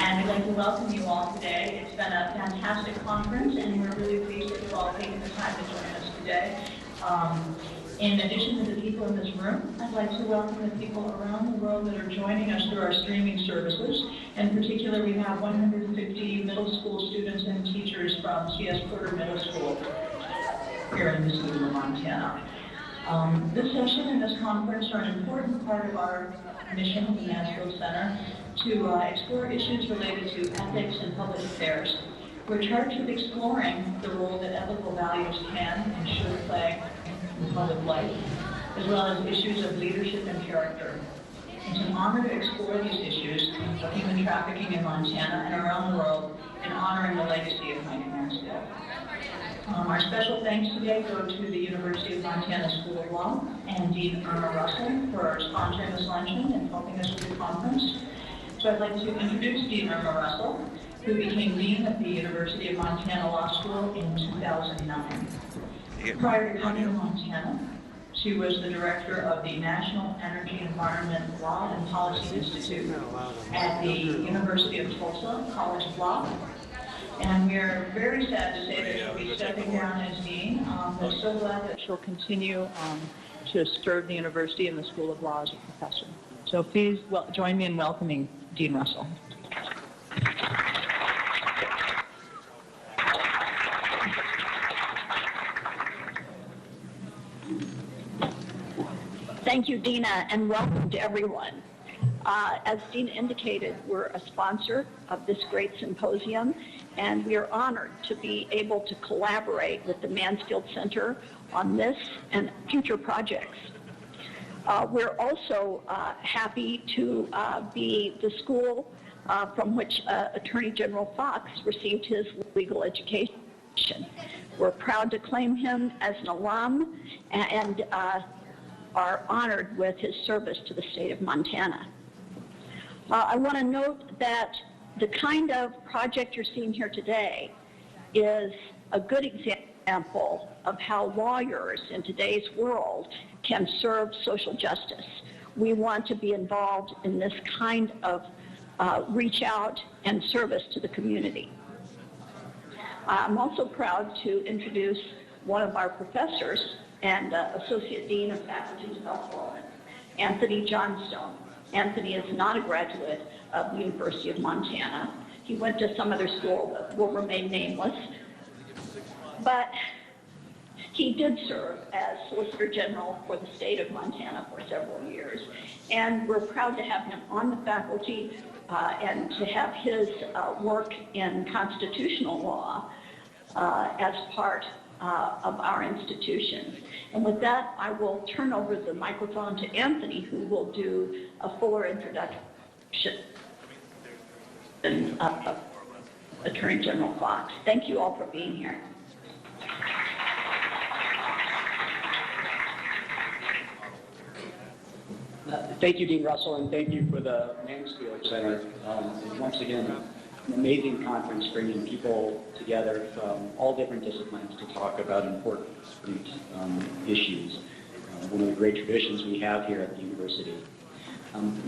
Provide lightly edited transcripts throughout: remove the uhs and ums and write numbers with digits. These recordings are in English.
And I'd like to welcome you all today. It's been a fantastic conference, and we're really pleased that you've all taken the time to join us today. In addition to the people in this room, I'd like to welcome the people around the world that are joining us through our streaming services. In particular, we have 150 middle school students and teachers from C.S. Porter Middle School here in Mansfield, Montana. This session and this conference are an important part of our mission at the Mansfield Center to explore issues related to ethics and public affairs. We're charged with exploring the role that ethical values can and should play in public life, as well as issues of leadership and character. It's an honor to explore these issues of human trafficking in Montana and around the world in honoring the legacy of Mike Mansfield. Our special thanks today go to the University of Montana School of Law and Dean Irma Russell for sponsoring this luncheon and helping us with the conference. So I'd like to introduce Dean Irma Russell, who became Dean of the University of Montana Law School in 2009. Prior to coming to Montana, she was the director of the National Energy Environment Law and Policy Institute at the University of Tulsa College of Law. And we are very sad to say that she'll be stepping down as Dean. We're so glad that she'll continue to serve the university and the School of Law as a professor. So please join me in welcoming Dean Russell. Thank you, Dina, and welcome to everyone. As Dina indicated, we're a sponsor of this great symposium, and we are honored to be able to collaborate with the Mansfield Center on this and future projects. We're also happy to be the school from which Attorney General Fox received his legal education. We're proud to claim him as an alum and are honored with his service to the state of Montana. I want to note that the kind of project you're seeing here today is a good example of how lawyers in today's world can serve social justice. We want to be involved in this kind of reach out and service to the community. I'm also proud to introduce one of our professors and Associate Dean of Faculty Development, Anthony Johnstone. Anthony is not a graduate of the University of Montana. He went to some other school that will remain nameless. But he did serve as Solicitor General for the state of Montana for several years. And we're proud to have him on the faculty and to have his work in constitutional law as part of our institution. And with that, I will turn over the microphone to Anthony, who will do a fuller introduction of Attorney General Fox. Thank you all for being here. Thank you, Dean Russell, and thank you for the Mansfield Center. Once again, an amazing conference bringing people together from all different disciplines to talk about important issues. One of the great traditions we have here at the university.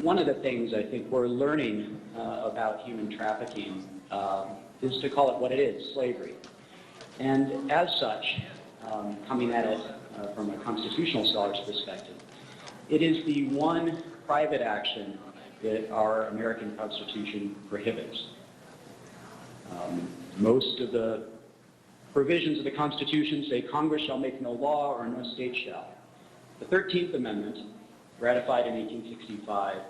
One of the things I think we're learning about human trafficking is to call it what it is, slavery. And as such, coming at it from a constitutional scholar's perspective, it is the one private action that our American Constitution prohibits. Most of the provisions of the Constitution say Congress shall make no law or no state shall. The 13th Amendment, ratified in 1865,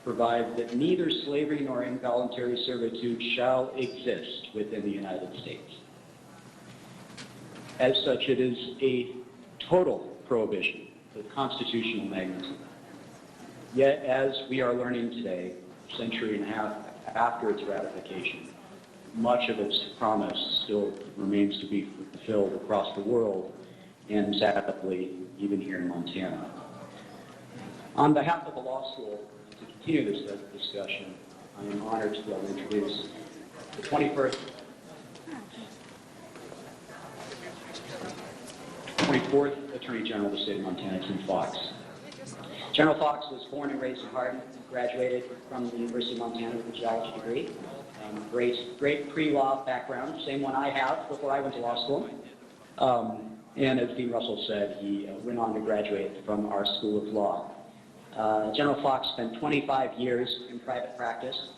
provides that neither slavery nor involuntary servitude shall exist within the United States. As such, it is a total prohibition of constitutional magnitude. Yet, as we are learning today, a century and a half after its ratification, much of its promise still remains to be fulfilled across the world, and sadly, even here in Montana. On behalf of the law school, to continue this discussion, I am honored to be able to introduce the 24th Attorney General of the state of Montana, Tim Fox. General Fox was born and raised in Hardin, graduated from the University of Montana with a geology degree. Great pre-law background, same one I have before I went to law school. And as Dean Russell said, he went on to graduate from our School of Law. General Fox spent 25 years in private practice.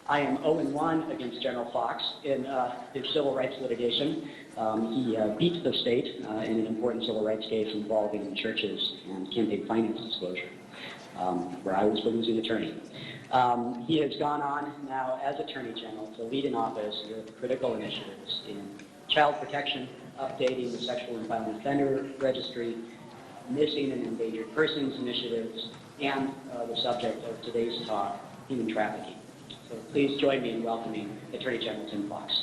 I am 0-1 against General Fox in his civil rights litigation. He beat the state in an important civil rights case involving churches and campaign finance disclosure, where I was the losing attorney. He has gone on now as Attorney General to lead an office with critical initiatives in child protection, updating the sexual and violent offender registry, missing and endangered persons initiatives, and the subject of today's talk, human trafficking. So please join me in welcoming Attorney General Tim Fox.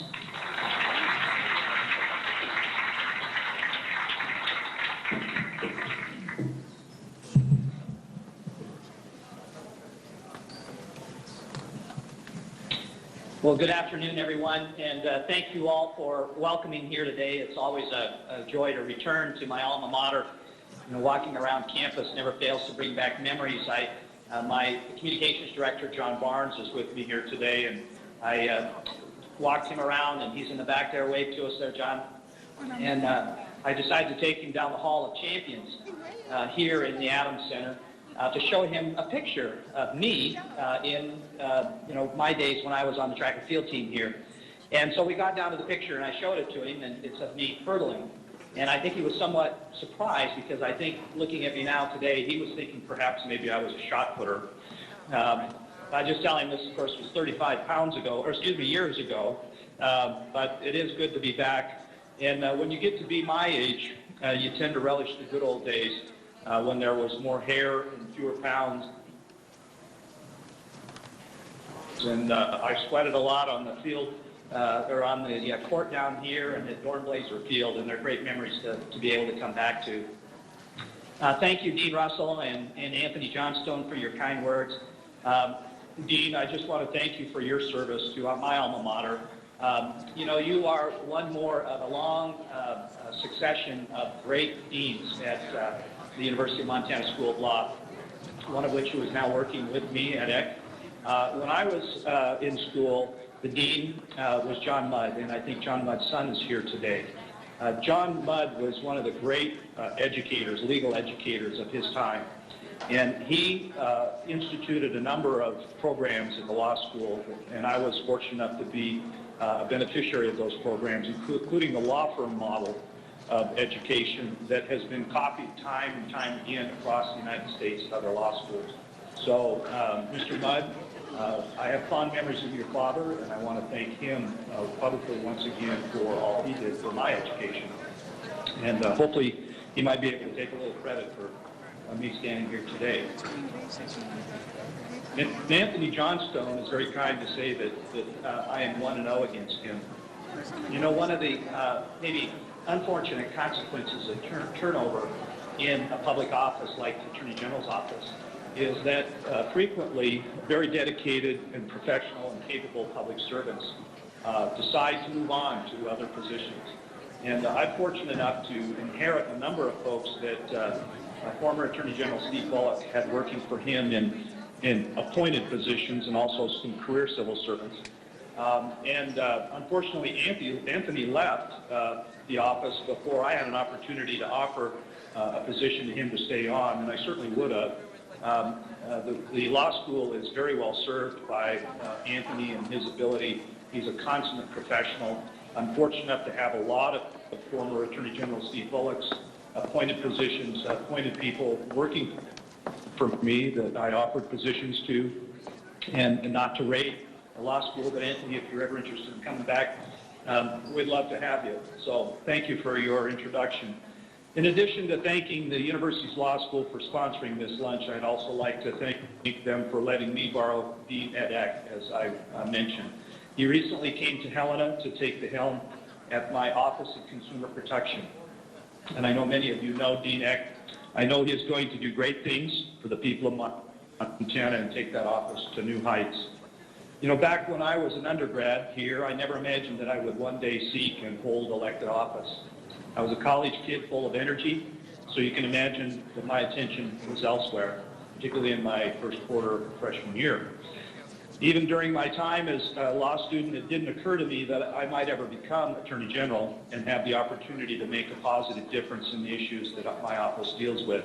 Well, good afternoon, everyone, and thank you all for welcoming here today. It's always a joy to return to my alma mater. You know, walking around campus never fails to bring back memories. My communications director, John Barnes, is with me here today, and I walked him around, and he's in the back there. Wave to us there, John. And I decided to take him down the Hall of Champions here in the Adams Center to show him a picture of me in my days when I was on the track and field team here. And so we got down to the picture, and I showed it to him, and it's of me hurdling. And I think he was somewhat surprised, because I think looking at me now today, he was thinking perhaps maybe I was a shot putter. I just tell him this, of course, was 35 years ago. But it is good to be back. And when you get to be my age, you tend to relish the good old days when there was more hair and fewer pounds. And I sweated a lot on the field, or on the court down here and at Dornblazer Field, and they're great memories to be able to come back to. Thank you, Dean Russell and Anthony Johnstone, for your kind words. Dean, I just want to thank you for your service to my alma mater. You are one more of a long succession of great deans at the University of Montana School of Law, one of which who is now working with me at EC. When I was in school, the dean was John Mudd, and I think John Mudd's son is here today. John Mudd was one of the great legal educators of his time, and he instituted a number of programs at the law school, and I was fortunate enough to be a beneficiary of those programs, including the law firm model of education that has been copied time and time again across the United States and other law schools. So, Mr. Mudd, I have fond memories of your father, and I want to thank him publicly once again for all he did for my education. And hopefully he might be able to take a little credit for me standing here today. And Anthony Johnstone is very kind to say that I am 1-0 against him. You know, one of the maybe unfortunate consequences of turnover in a public office like the Attorney General's office is that frequently very dedicated and professional and capable public servants decide to move on to other positions. And I'm fortunate enough to inherit a number of folks that former Attorney General Steve Bullock had working for him in appointed positions, and also some career civil servants. Unfortunately, Anthony left the office before I had an opportunity to offer a position to him to stay on, and I certainly would have. The law school is very well served by Anthony and his ability. He's a consummate professional. I'm fortunate enough to have a lot of former Attorney General Steve Bullock's appointed positions, appointed people working for me that I offered positions to, and not to rate the law school. But Anthony, if you're ever interested in coming back, we'd love to have you. So thank you for your introduction. In addition to thanking the University's Law School for sponsoring this lunch, I'd also like to thank them for letting me borrow Dean Ed Eck, as I mentioned. He recently came to Helena to take the helm at my Office of Consumer Protection. And I know many of you know Dean Eck. I know he is going to do great things for the people of Montana and take that office to new heights. You know, back when I was an undergrad here, I never imagined that I would one day seek and hold elected office. I was a college kid full of energy, so you can imagine that my attention was elsewhere. particularly in my first quarter of freshman year. Even during my time as a law student, it didn't occur to me that I might ever become Attorney General and have the opportunity to make a positive difference in the issues that my office deals with.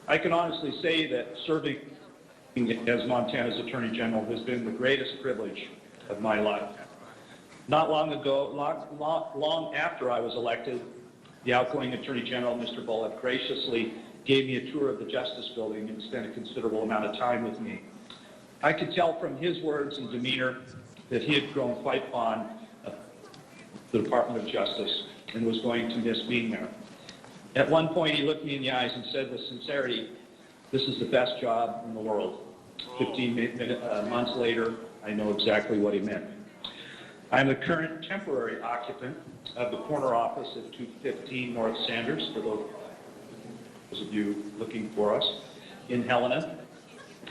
I can honestly say that serving as Montana's Attorney General has been the greatest privilege of my life. Not long ago, long after I was elected, the outgoing Attorney General, Mr. Bullock, graciously gave me a tour of the Justice Building and spent a considerable amount of time with me. I could tell from his words and demeanor that he had grown quite fond of the Department of Justice and was going to miss being there. At one point, he looked me in the eyes and said with sincerity, "This is the best job in the world." 15 months later, I know exactly what he meant. I'm the current temporary occupant of the corner office of 215 North Sanders, for those of you looking for us, in Helena.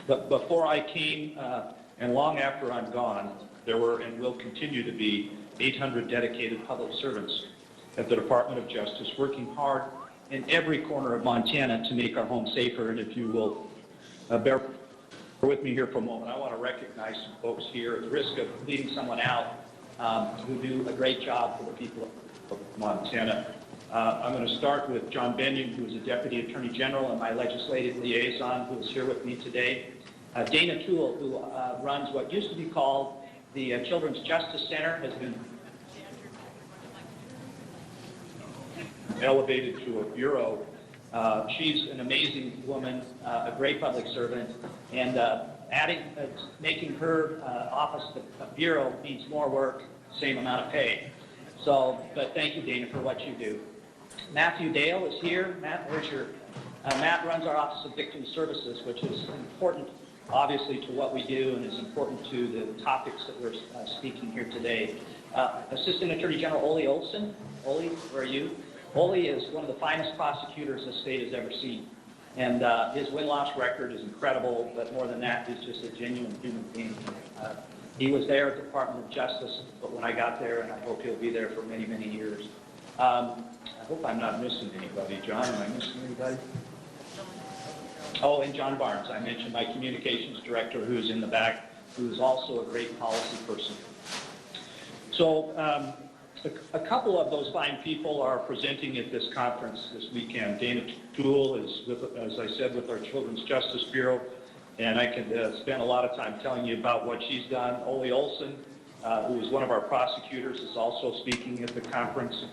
But before I came, and long after I'm gone, there were and will continue to be 800 dedicated public servants at the Department of Justice working hard in every corner of Montana to make our home safer. And if you will bear with me here for a moment, I want to recognize some folks here at the risk of leaving someone out who do a great job for the people of Montana. I'm going to start with John Benyon, who is a Deputy Attorney General and my legislative liaison, who is here with me today. Dana Toole, who runs what used to be called the Children's Justice Center, has been elevated to a bureau. She's an amazing woman, a great public servant, and making her office a bureau means more work, same amount of pay. So, but thank you, Dana, for what you do. Matthew Dale is here. Matt, where's your? Matt runs our Office of Victim Services, which is important, obviously, to what we do and is important to the topics that we're speaking here today. Assistant Attorney General Ole Olson. Ole, where are you? Ole is one of the finest prosecutors the state has ever seen. And his win-loss record is incredible, but more than that, he's just a genuine human being. He was there at the Department of Justice, but when I got there, and I hope he'll be there for many, many years. I hope I'm not missing anybody. John, am I missing anybody? Oh, and John Barnes. I mentioned my communications director, who's in the back, who is also a great policy person. So a couple of those fine people are presenting at this conference this weekend. Dana Toole is, as I said, with our Children's Justice Bureau, and I could spend a lot of time telling you about what she's done. Ole Olson, who is one of our prosecutors, is also speaking at the conference,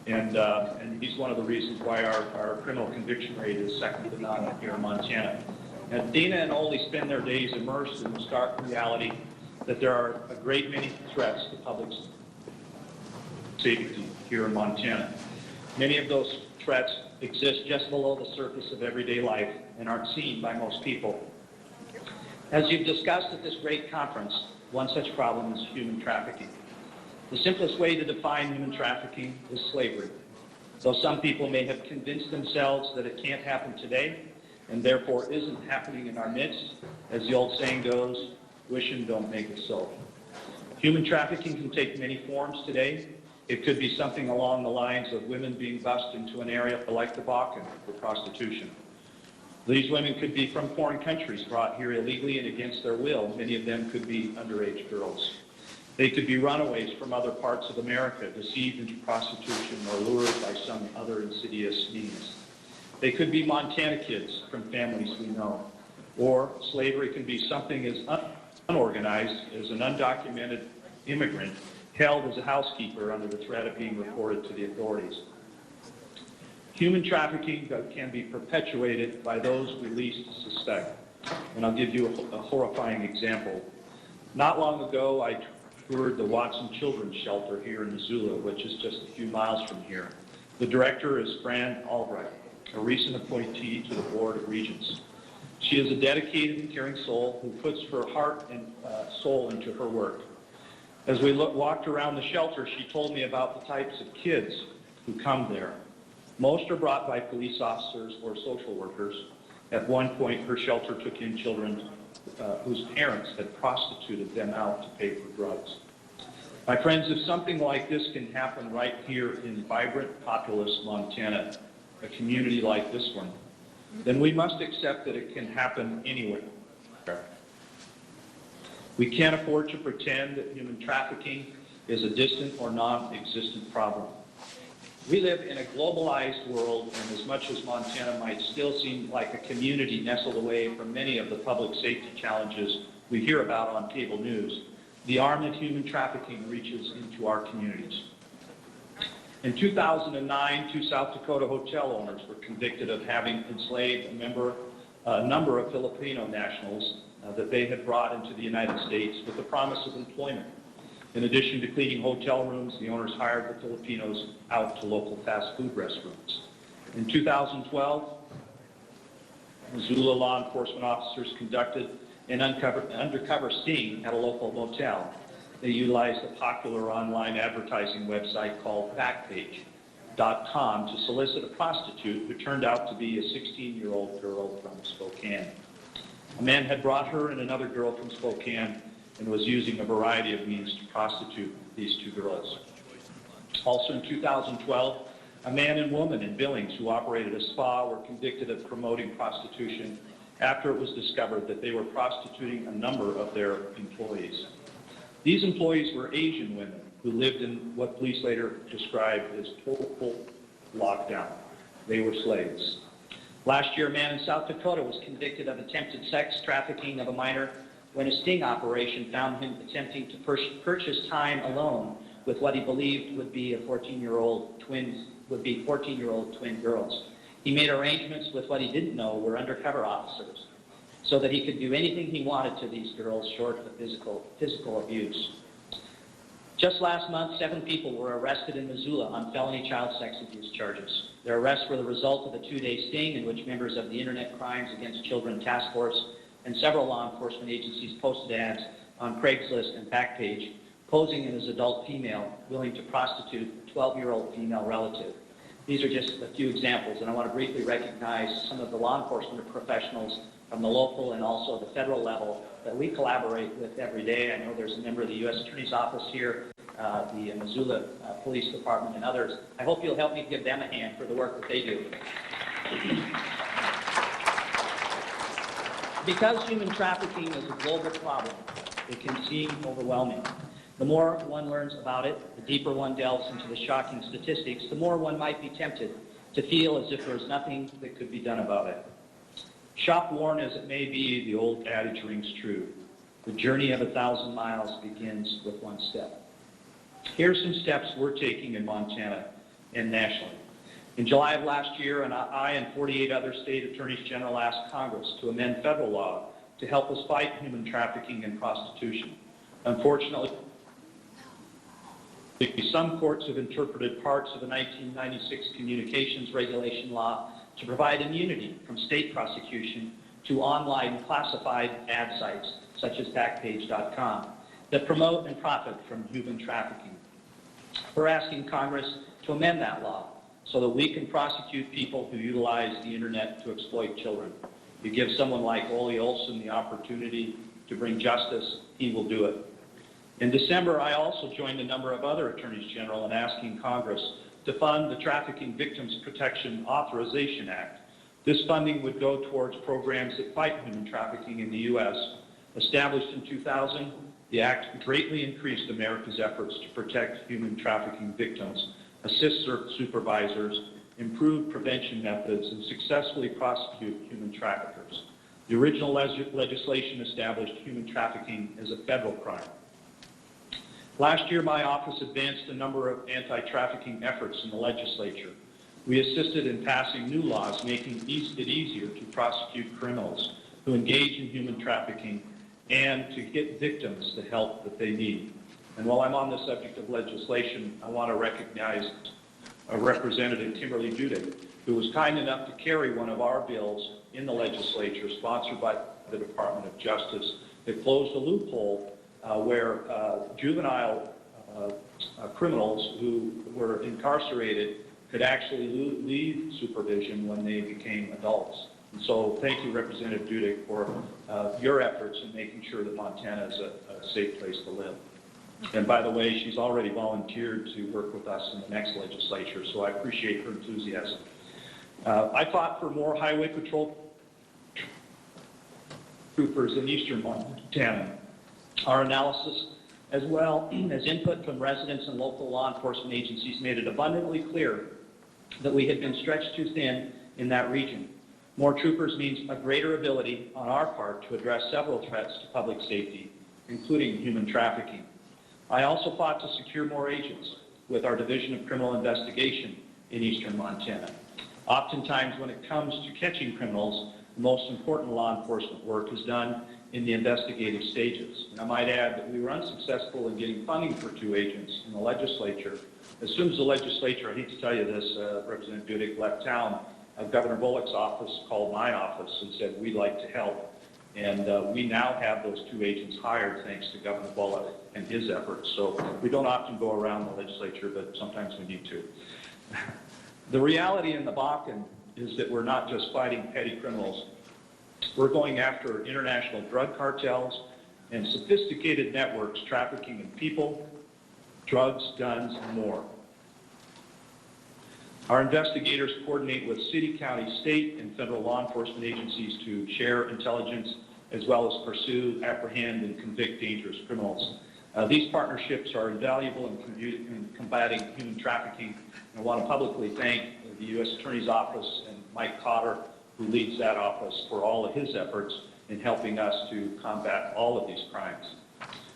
and he's one of the reasons why our criminal conviction rate is second to none here in Montana. And Dana and Ole spend their days immersed in the stark reality that there are a great many threats to public safety here in Montana. Many of those threats exist just below the surface of everyday life and aren't seen by most people. As you've discussed at this great conference, one such problem is human trafficking. The simplest way to define human trafficking is slavery. Though some people may have convinced themselves that it can't happen today and therefore isn't happening in our midst, as the old saying goes, wishing don't make it so. Human trafficking can take many forms today. It could be something along the lines of women being bussed into an area like the Balkan for prostitution. These women could be from foreign countries brought here illegally and against their will. Many of them could be underage girls. They could be runaways from other parts of America, deceived into prostitution or lured by some other insidious means. They could be Montana kids from families we know. Or slavery can be something as unorganized as an undocumented immigrant held as a housekeeper under the threat of being reported to the authorities. Human trafficking can be perpetuated by those we least suspect. And I'll give you a horrifying example. Not long ago, I toured the Watson Children's Shelter here in Missoula, which is just a few miles from here. The director is Fran Albright, a recent appointee to the Board of Regents. She is a dedicated and caring soul who puts her heart and soul into her work. As we walked around the shelter, she told me about the types of kids who come there. Most are brought by police officers or social workers. At one point, her shelter took in children whose parents had prostituted them out to pay for drugs. My friends, if something like this can happen right here in vibrant, populous Montana, a community like this one, then we must accept that it can happen anywhere. We can't afford to pretend that human trafficking is a distant or non-existent problem. We live in a globalized world, and as much as Montana might still seem like a community nestled away from many of the public safety challenges we hear about on cable news, the arm of human trafficking reaches into our communities. In 2009, 2 South Dakota hotel owners were convicted of having enslaved a number of Filipino nationals that they had brought into the United States with the promise of employment. In addition to cleaning hotel rooms, the owners hired the Filipinos out to local fast food restaurants. In 2012, Missoula law enforcement officers conducted an undercover sting at a local motel. They utilized a popular online advertising website called Backpage.com to solicit a prostitute who turned out to be a 16-year-old girl from Spokane. A man had brought her and another girl from Spokane and was using a variety of means to prostitute these 2 girls. Also in 2012, a man and woman in Billings who operated a spa were convicted of promoting prostitution after it was discovered that they were prostituting a number of their employees. These employees were Asian women who lived in what police later described as total lockdown. They were slaves. Last year, a man in South Dakota was convicted of attempted sex trafficking of a minor when a sting operation found him attempting to purchase time alone with what he believed would be 14-year-old twin girls. He made arrangements with what he didn't know were undercover officers so that he could do anything he wanted to these girls short of physical abuse. Just last month, 7 people were arrested in Missoula on felony child sex abuse charges. Their arrests were the result of a 2-day sting in which members of the Internet Crimes Against Children Task Force and several law enforcement agencies posted ads on Craigslist and Backpage, posing as adult female willing to prostitute a 12-year-old female relative. These are just a few examples, and I want to briefly recognize some of the law enforcement professionals from the local and also the federal level that we collaborate with every day. I know there's a member of the U.S. Attorney's Office here, the Missoula Police Department, and others. I hope you'll help me give them a hand for the work that they do. Because human trafficking is a global problem, it can seem overwhelming. The more one learns about it, the deeper one delves into the shocking statistics, the more one might be tempted to feel as if there's nothing that could be done about it. Shop worn as it may be, the old adage rings true. The journey of 1,000 miles begins with one step. Here are some steps we're taking in Montana and nationally. In July of last year, I and 48 other state attorneys general asked Congress to amend federal law to help us fight human trafficking and prostitution. Unfortunately, some courts have interpreted parts of the 1996 communications regulation law to provide immunity from state prosecution to online classified ad sites, such as Backpage.com, that promote and profit from human trafficking. We're asking Congress to amend that law so that we can prosecute people who utilize the internet to exploit children. You give someone like Ole Olson the opportunity to bring justice, he will do it. In December, I also joined a number of other attorneys general in asking Congress to fund the Trafficking Victims Protection Authorization Act. This funding would go towards programs that fight human trafficking in the U.S. Established in 2000, the Act greatly increased America's efforts to protect human trafficking victims, assist supervisors, improve prevention methods, and successfully prosecute human traffickers. The original legislation established human trafficking as a federal crime. Last year, my office advanced a number of anti-trafficking efforts in the legislature. We assisted in passing new laws making it easier to prosecute criminals who engage in human trafficking and to get victims the help that they need. And while I'm on the subject of legislation, I want to recognize Representative Kimberly Dudek, who was kind enough to carry one of our bills in the legislature, sponsored by the Department of Justice, that closed a loophole where juvenile criminals who were incarcerated could actually leave supervision when they became adults. And so thank you, Representative Dudek, for your efforts in making sure that Montana is a safe place to live. And by the way, she's already volunteered to work with us in the next legislature, so I appreciate her enthusiasm. I fought for more highway patrol troopers in eastern Montana. Our analysis, as well as input from residents and local law enforcement agencies, made it abundantly clear that we had been stretched too thin in that region. More troopers means a greater ability on our part to address several threats to public safety, including human trafficking. I also fought to secure more agents with our Division of Criminal Investigation in eastern Montana. Oftentimes, when it comes to catching criminals, the most important law enforcement work is done in the investigative stages. And I might add that we were unsuccessful in getting funding for 2 agents in the legislature. As soon as the legislature, I hate to tell you this, Representative Dudick left town, Governor Bullock's office called my office and said, we'd like to help. And we now have those 2 agents hired thanks to Governor Bullock and his efforts. So we don't often go around the legislature, but sometimes we need to. The reality in the Bakken is that we're not just fighting petty criminals. We're going after international drug cartels and sophisticated networks trafficking in people, drugs, guns, and more. Our investigators coordinate with city, county, state, and federal law enforcement agencies to share intelligence as well as pursue, apprehend, and convict dangerous criminals. These partnerships are invaluable in combating human trafficking. I want to publicly thank the U.S. Attorney's Office and Mike Cotter, who leads that office, for all of his efforts in helping us to combat all of these crimes.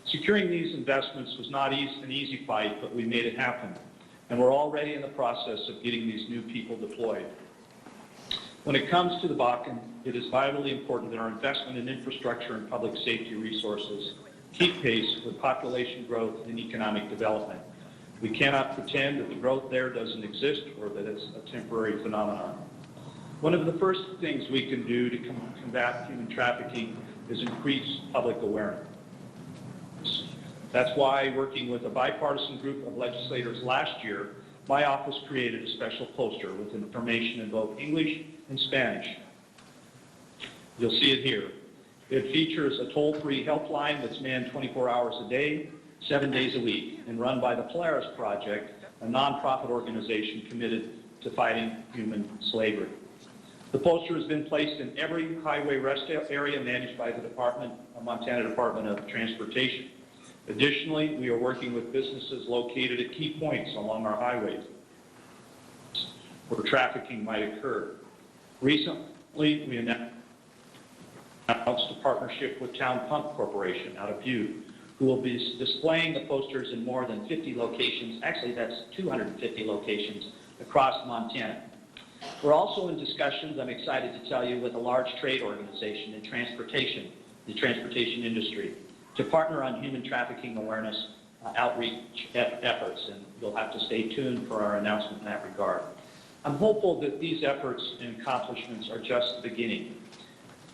Securing these investments was not an easy fight, but we made it happen. And we're already in the process of getting these new people deployed. When it comes to the Bakken, it is vitally important that our investment in infrastructure and public safety resources keep pace with population growth and economic development. We cannot pretend that the growth there doesn't exist or that it's a temporary phenomenon. One of the first things we can do to combat human trafficking is increase public awareness. That's why, working with a bipartisan group of legislators last year, my office created a special poster with information in both English and Spanish. You'll see it here. It features a toll-free helpline that's manned 24 hours a day, 7 days a week, and run by the Polaris Project, a nonprofit organization committed to fighting human slavery. The poster has been placed in every highway rest area managed by the Montana Department of Transportation. Additionally, we are working with businesses located at key points along our highways where trafficking might occur. Recently, we announced a partnership with Town Pump Corporation out of Butte, who will be displaying the posters in more than 50 locations. Actually, that's 250 locations across Montana. We're also in discussions, I'm excited to tell you, with a large trade organization in transportation, the transportation industry, to partner on human trafficking awareness outreach efforts, and you'll have to stay tuned for our announcement in that regard. I'm hopeful that these efforts and accomplishments are just the beginning.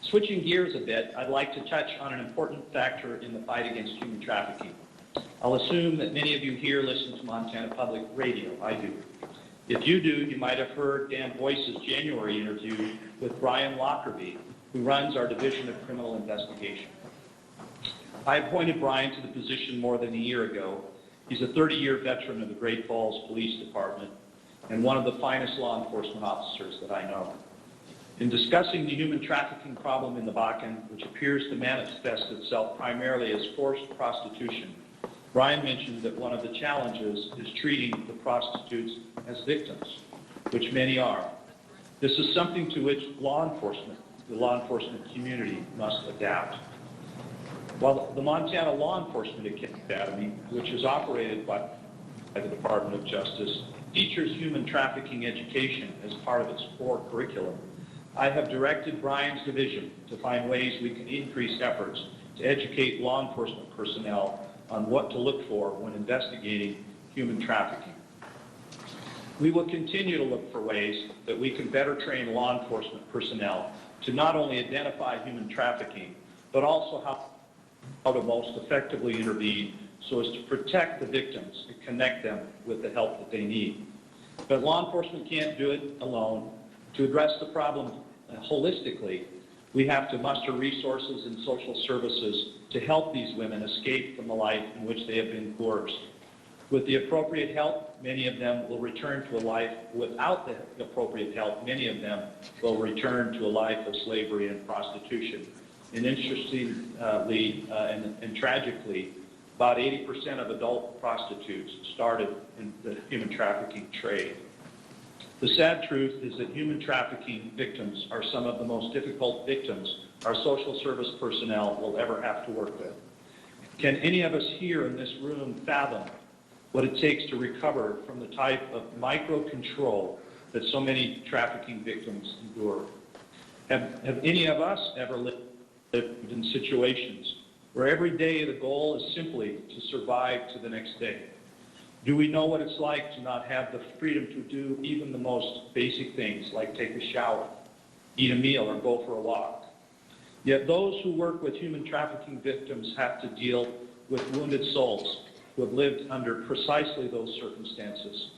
Switching gears a bit, I'd like to touch on an important factor in the fight against human trafficking. I'll assume that many of you here listen to Montana Public Radio. I do. If you do, you might have heard Dan Boyce's January interview with Brian Lockerbie, who runs our Division of Criminal Investigation. I appointed Brian to the position more than a year ago. He's a 30-year veteran of the Great Falls Police Department and one of the finest law enforcement officers that I know. In discussing the human trafficking problem in the Bakken, which appears to manifest itself primarily as forced prostitution, Brian mentioned that one of the challenges is treating the prostitutes as victims, which many are. This is something to which the law enforcement community must adapt. While the Montana Law Enforcement Academy, which is operated by the Department of Justice, features human trafficking education as part of its core curriculum, I have directed Brian's division to find ways we can increase efforts to educate law enforcement personnel on what to look for when investigating human trafficking. We will continue to look for ways that we can better train law enforcement personnel to not only identify human trafficking, but also how to most effectively intervene so as to protect the victims and connect them with the help that they need. But law enforcement can't do it alone. To address the problem holistically, we have to muster resources and social services to help these women escape from the life in which they have been coerced. With the appropriate help, many of them will return to a life. Without the appropriate help, many of them will return to a life of slavery and prostitution. And interestingly and tragically, about 80% of adult prostitutes started in the human trafficking trade. The sad truth is that human trafficking victims are some of the most difficult victims our social service personnel will ever have to work with. Can any of us here in this room fathom what it takes to recover from the type of micro-control that so many trafficking victims endure? Have any of us ever lived in situations where every day the goal is simply to survive to the next day? Do we know what it's like to not have the freedom to do even the most basic things like take a shower, eat a meal, or go for a walk? Yet those who work with human trafficking victims have to deal with wounded souls who have lived under precisely those circumstances.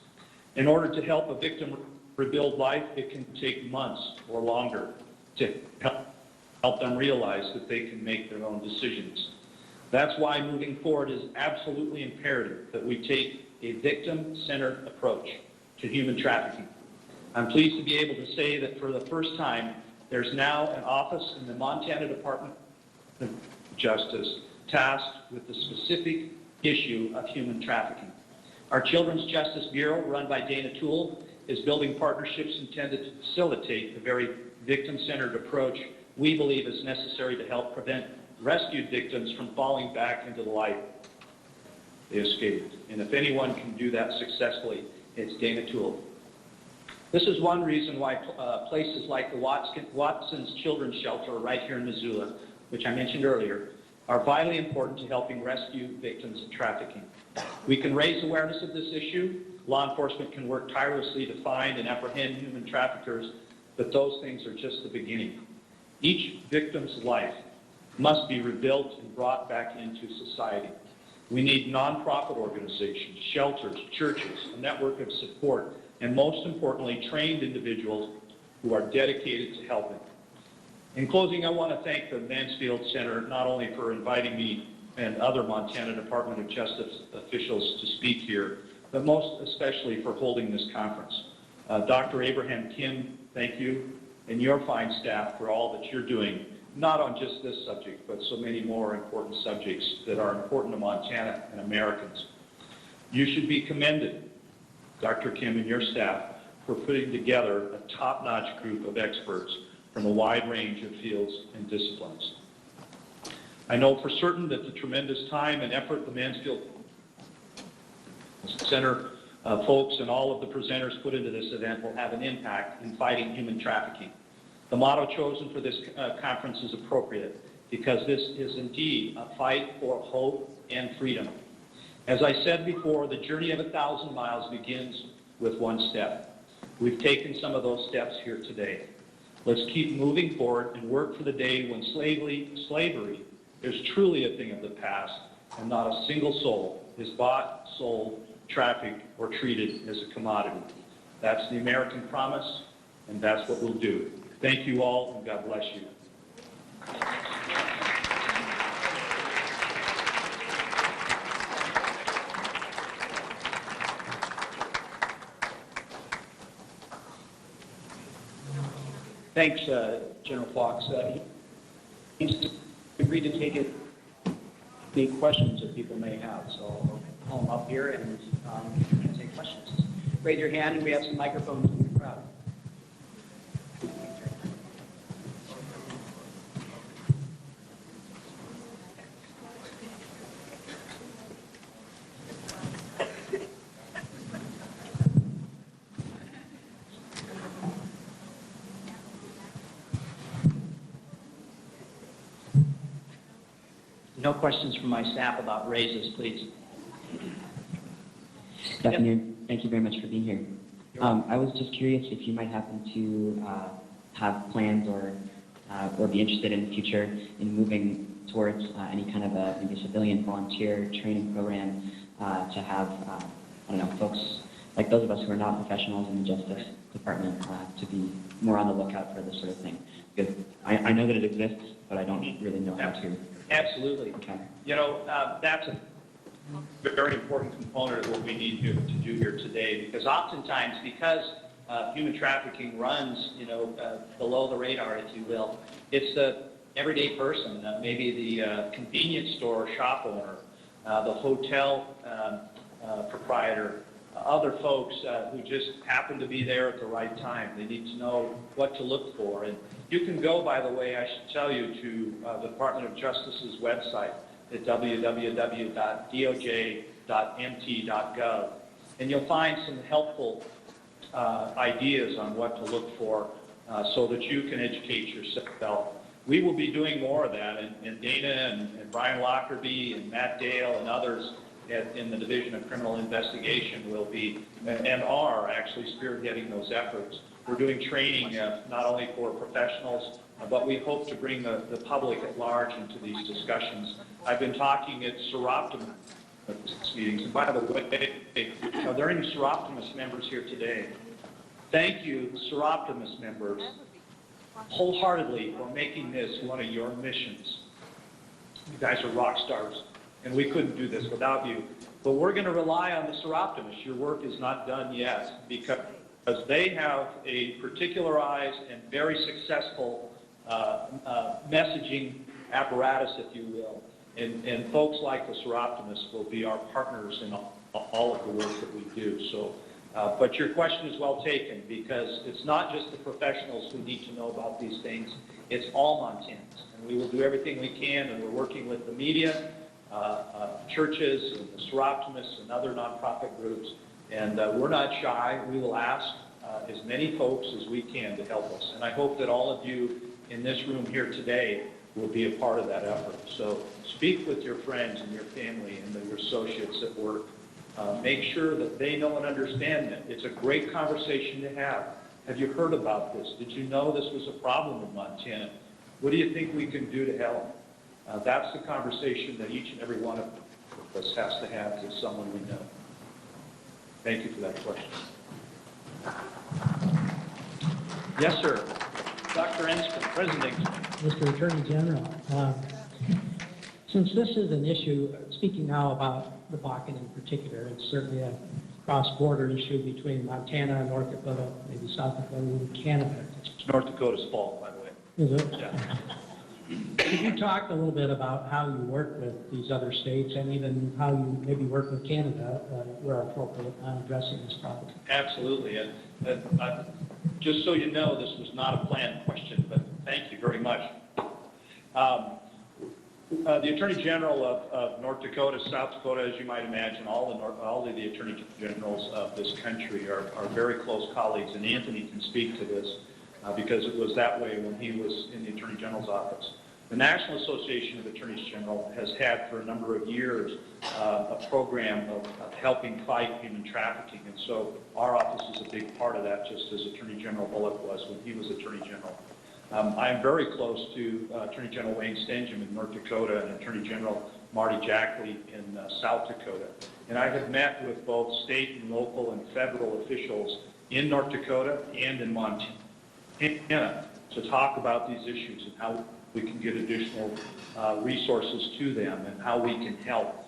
In order to help a victim rebuild life, it can take months or longer to help them realize that they can make their own decisions. That's why moving forward is absolutely imperative that we take a victim-centered approach to human trafficking. I'm pleased to be able to say that for the first time, there's now an office in the Montana Department of Justice tasked with the specific issue of human trafficking. Our Children's Justice Bureau, run by Dana Toole, is building partnerships intended to facilitate the very victim-centered approach we believe is necessary to help prevent rescued victims from falling back into the life they escaped. And if anyone can do that successfully, it's Dana Toole. This is one reason why places like the Watson's Children's Shelter right here in Missoula, which I mentioned earlier, are vitally important to helping rescue victims of trafficking. We can raise awareness of this issue. Law enforcement can work tirelessly to find and apprehend human traffickers, but those things are just the beginning. Each victim's life must be rebuilt and brought back into society. We need nonprofit organizations, shelters, churches, a network of support, and most importantly, trained individuals who are dedicated to helping. In closing, I want to thank the Mansfield Center not only for inviting me and other Montana Department of Justice officials to speak here, but most especially for holding this conference. Dr. Abraham Kim, thank you, and your fine staff for all that you're doing, not on just this subject, but so many more important subjects that are important to Montana and Americans. You should be commended, Dr. Kim and your staff, for putting together a top-notch group of experts from a wide range of fields and disciplines. I know for certain that the tremendous time and effort the Mansfield Center folks and all of the presenters put into this event will have an impact in fighting human trafficking. The motto chosen for this conference is appropriate because this is indeed a fight for hope and freedom. As I said before, the journey of 1,000 miles begins with one step. We've taken some of those steps here today. Let's keep moving forward and work for the day when slavery is truly a thing of the past and not a single soul is bought, sold, trafficked, or treated as a commodity. That's the American promise, and that's what we'll do. Thank you all, and God bless you. Thanks, General Fox. He's agreed to take the questions that people may have, so I'll call him up here and take questions. Raise your hand, and we have some microphones in the crowd. No questions from my staff about raises, please. Good afternoon. Thank you very much for being here. I was just curious if you might happen to have plans or be interested in the future in moving towards any kind of maybe civilian volunteer training program to have, I don't know, folks like those of us who are not professionals in the Justice Department to be more on the lookout for this sort of thing. Because I know that it exists, but I don't really know how to. Absolutely. Okay. You know, that's very important component of what we need to do here today, because oftentimes, because human trafficking runs, below the radar, if you will, it's the everyday person, maybe the convenience store shop owner, the hotel proprietor, other folks who just happen to be there at the right time. They need to know what to look for. And you can go, by the way, I should tell you, to the Department of Justice's website at www.doj.mt.gov, and you'll find some helpful ideas on what to look for so that you can educate yourself. We will be doing more of that, and Dana and Brian Lockerbie and Matt Dale and others in the Division of Criminal Investigation will be and are actually spearheading those efforts. We're doing training not only for professionals, but we hope to bring the public at large into these discussions. I've been talking at Seroptimus meetings, and by the way, are there any Seroptimus members here today? Thank you, Seroptimus members, wholeheartedly for making this one of your missions. You guys are rock stars, and we couldn't do this without you. But we're going to rely on the Seroptimus. Your work is not done yet, because they have a particularized and very successful messaging apparatus, if you will. And folks like the Seroptimus will be our partners in all of the work that we do. So, but your question is well taken, because it's not just the professionals who need to know about these things. It's all Montanans. And we will do everything we can, and we're working with the media, churches, and the Seroptimus, and other nonprofit groups. And we're not shy. We will ask as many folks as we can to help us. And I hope that all of you in this room here today will be a part of that effort. So speak with your friends and your family and your associates at work. Make sure that they know and understand it. It's a great conversation to have. Have you heard about this? Did you know this was a problem in Montana? What do you think we can do to help? That's the conversation that each and every one of us has to have with someone we know. Thank you for that question. Yes, sir. Dr. Enston, President. Mr. Attorney General, since this is an issue, speaking now about the Bakken in particular, it's certainly a cross-border issue between Montana and North Dakota, maybe South Dakota and Canada. It's North Dakota's fault, by the way. Is it? Yeah. Could you talk a little bit about how you work with these other states, and even how you maybe work with Canada where appropriate on addressing this problem? Absolutely. Just so you know, this was not a planned question, but thank you very much. The Attorney General of North Dakota, South Dakota, as you might imagine, all of the Attorney Generals of this country are very close colleagues, and Anthony can speak to this because it was that way when he was in the Attorney General's office. The National Association of Attorneys General has had for a number of years a program of helping fight human trafficking, and so our office is a big part of that, just as Attorney General Bullock was when he was Attorney General. I am very close to Attorney General Wayne Stengham in North Dakota and Attorney General Marty Jackley in South Dakota. And I have met with both state and local and federal officials in North Dakota and in Montana to talk about these issues and how we can get additional resources to them and how we can help,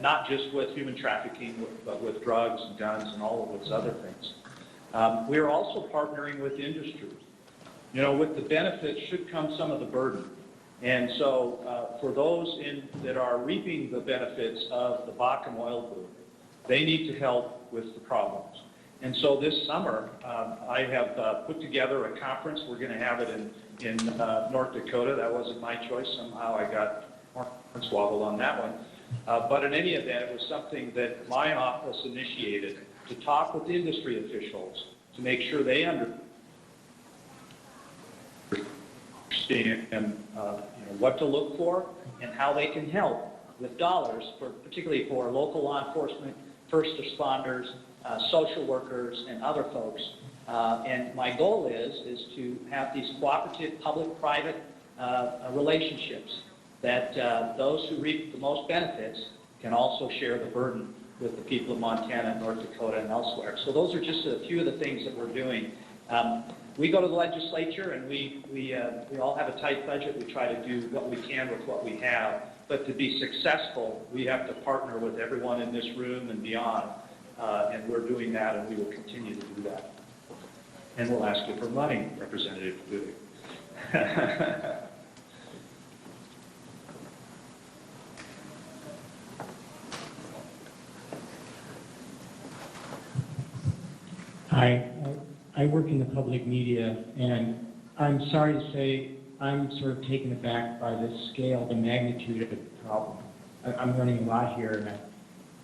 not just with human trafficking, but with drugs and guns and all of those other things. We are also partnering with industry. You know, with the benefits should come some of the burden. And so for those that are reaping the benefits of the Bakken oil boom, they need to help with the problems. And so this summer, I have put together a conference. We're going to have it in North Dakota. That wasn't my choice. Somehow I got hornswoggled on that one. But in any event, it was something that my office initiated to talk with industry officials to make sure they understand what to look for and how they can help with dollars, particularly for local law enforcement, first responders, social workers, and other folks. And my goal is to have these cooperative public-private relationships that those who reap the most benefits can also share the burden with the people of Montana, North Dakota, and elsewhere. So those are just a few of the things that we're doing. we go to the legislature and we all have a tight budget. We try to do what we can with what we have. But to be successful, we have to partner with everyone in this room and beyond. And we're doing that, and we will continue to do that. And we'll ask you for money, Representative Duty. I work in the public media, and I'm sorry to say I'm sort of taken aback by the scale, the magnitude of the problem. I'm learning a lot here, and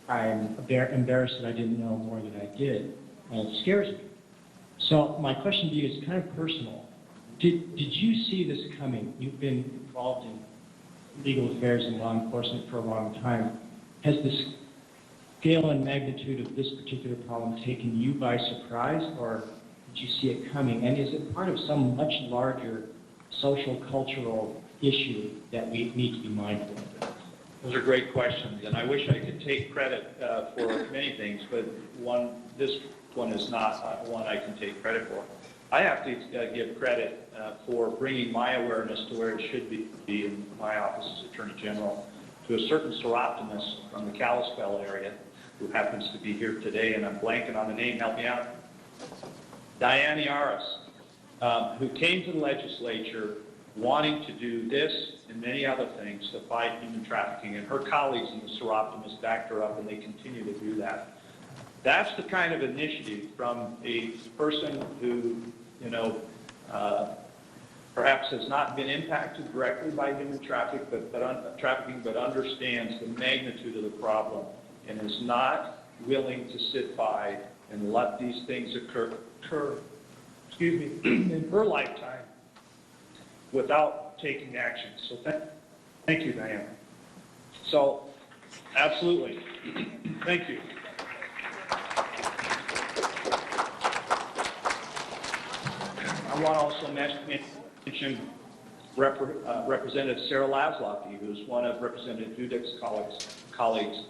I'm embarrassed that I didn't know more than I did, and it scares me. So my question to you is kind of personal. Did you see this coming? You've been involved in legal affairs and law enforcement for a long time. Has the scale and magnitude of this particular problem taken you by surprise, or did you see it coming? And is it part of some much larger social, cultural issue that we need to be mindful of? Those are great questions, and I wish I could take credit for many things, but this one is not one I can take credit for. I have to give credit for bringing my awareness to where it should be in my office as Attorney General to a certain seroptimist from the Kalispell area who happens to be here today, and I'm blanking on the name. Help me out. Diane Yaris, who came to the legislature wanting to do this and many other things to fight human trafficking, and her colleagues in the seroptimist backed her up, and they continue to do that. That's the kind of initiative from a person who, perhaps has not been impacted directly by human trafficking, but understands the magnitude of the problem and is not willing to sit by and let these things occur in her lifetime without taking action. So thank you, Diane. So, absolutely. Thank you. I want to also mention Representative Sarah Laszlocky, who's one of Representative Dudek's colleagues.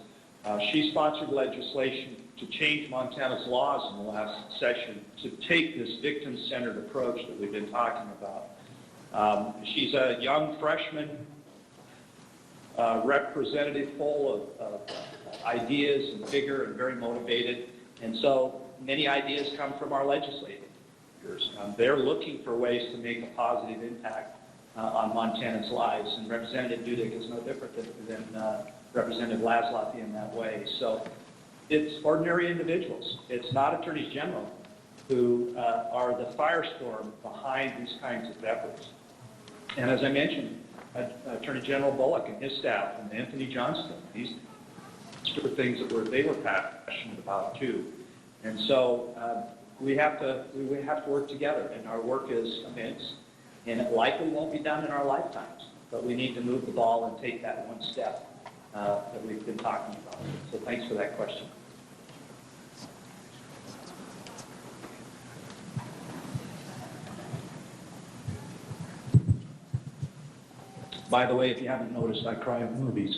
She sponsored legislation to change Montana's laws in the last session to take this victim-centered approach that we've been talking about. She's a young freshman representative full of ideas and vigor and very motivated. And so many ideas come from our legislators. They're looking for ways to make a positive impact on Montana's lives. And Representative Dudek is no different than Representative Laszlocky in that way. So it's ordinary individuals. It's not attorneys general who are the firestorm behind these kinds of efforts. And as I mentioned, Attorney General Bullock and his staff and Anthony Johnstone, these are things that they were passionate about too. And so we have to work together, and our work is immense, and it likely won't be done in our lifetimes, but we need to move the ball and take that one step that we've been talking about. So thanks for that question. By the way, if you haven't noticed, I cry at movies.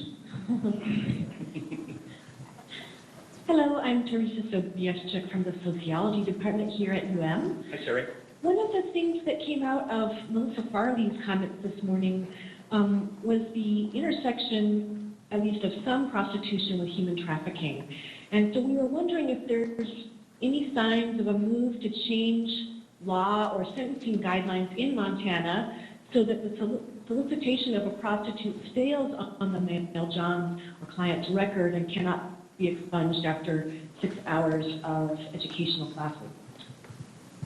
Hello, I'm Teresa Sobieszczyk from the Sociology Department here at UM. Hi, Sari. One of the things that came out of Melissa Farley's comments this morning was the intersection, at least of some prostitution with human trafficking. And so we were wondering if there's any signs of a move to change law or sentencing guidelines in Montana so that the solicitation of a prostitute stays on the male John's or client's record and cannot be expunged after 6 hours of educational classes?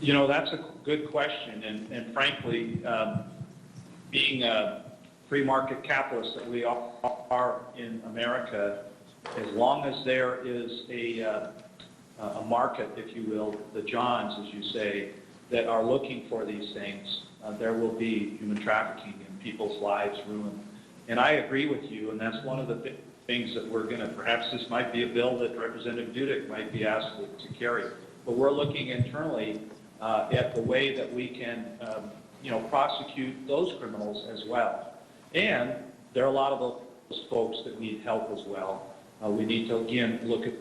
You know, that's a good question, and frankly, being a free market capitalist that we are in America, as long as there is a market, if you will, the Johns, as you say, that are looking for these things, there will be human trafficking and people's lives ruined. And I agree with you, and that's one of the things that we're going to, perhaps this might be a bill that Representative Dudek might be asked to carry. But we're looking internally at the way that we can, prosecute those criminals as well. And there are a lot of those folks that need help as well. We need to, again, look at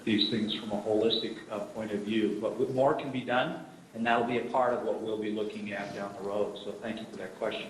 these things from a holistic point of view. But more can be done, and that'll be a part of what we'll be looking at down the road. So thank you for that question.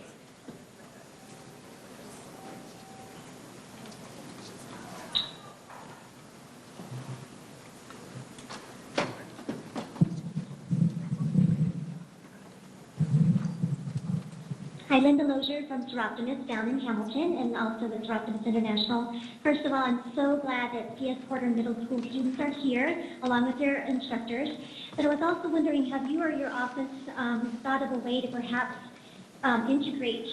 Hi, Linda Lozier from Seroptimus down in Hamilton and also the Seroptimus International. First of all, I'm so glad that CS Porter Middle School students are here along with their instructors. But I was also wondering, have you or your office thought of a way to perhaps integrate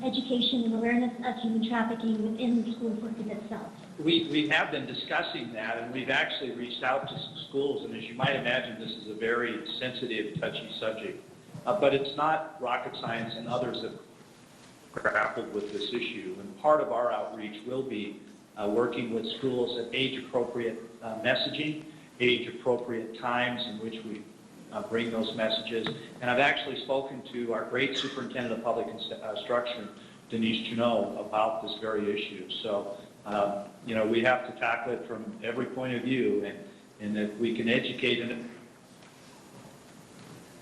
education and awareness of human trafficking within the school system itself? We have been discussing that, and we've actually reached out to some schools, and as you might imagine, this is a very sensitive, touchy subject. But it's not rocket science, and others have grappled with this issue. And part of our outreach will be working with schools at age-appropriate messaging, age-appropriate times in which we bring those messages. And I've actually spoken to our great superintendent of public instruction, Denise Junot, about this very issue. So, you know, we have to tackle it from every point of view, and that we can educate in it.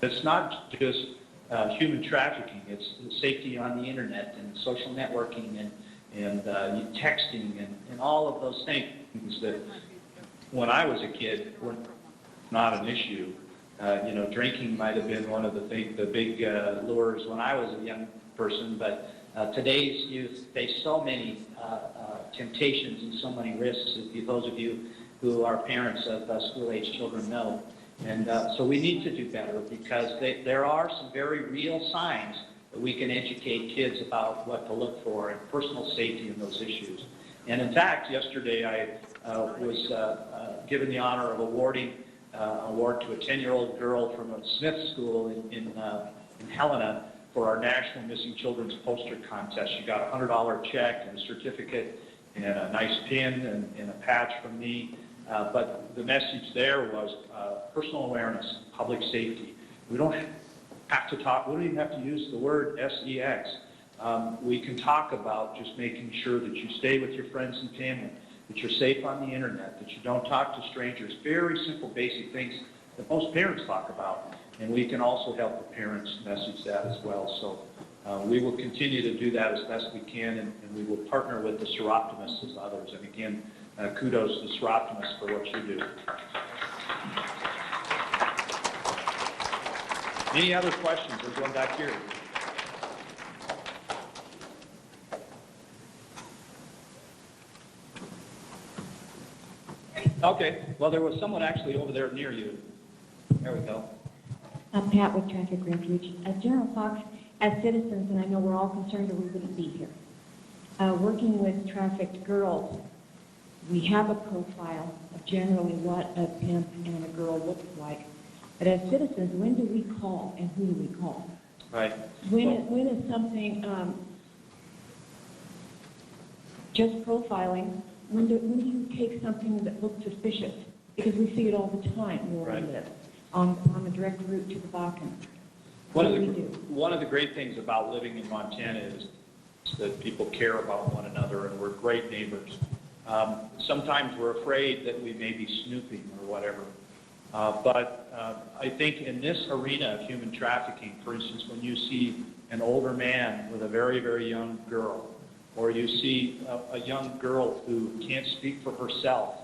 It's not just human trafficking, it's safety on the internet and social networking and texting and all of those things that when I was a kid were not an issue. You know, drinking might have been one of the big lures when I was a young person, but today's youth face so many temptations and so many risks, as those of you who are parents of school-age children know. And so we need to do better because there are some very real signs that we can educate kids about what to look for and personal safety in those issues. And in fact, yesterday I was given the honor of awarding an award to a 10-year-old girl from a Smith school in Helena for our National Missing Children's Poster Contest. She got a $100 check and a certificate and a nice pin and a patch from me. But the message there was personal awareness, public safety. We don't have to talk, we don't even have to use the word SEX. We can talk about just making sure that you stay with your friends and family, that you're safe on the internet, that you don't talk to strangers. Very simple, basic things that most parents talk about. And we can also help the parents message that as well. So we will continue to do that as best we can, and we will partner with the Seroptimists as others. And again, kudos to Seroptimists for what you do. Any other questions? We're going back here. Okay. Well, there was someone actually over there near you. There we go. I'm Pat with Traffic Refuge. As General Fox, as citizens, and I know we're all concerned or we wouldn't be here, working with trafficked girls, we have a profile of generally what a pimp and a girl looks like. But as citizens, when do we call and who do we call? Right. When is something just profiling? When do you take something that looks suspicious? Because we see it all the time where we live, on a direct route to the Bakken. One of the great things about living in Montana is that people care about one another, and we're great neighbors. Sometimes we're afraid that we may be snooping or whatever. But I think in this arena of human trafficking, for instance, when you see an older man with a very, very young girl, or you see a young girl who can't speak for herself,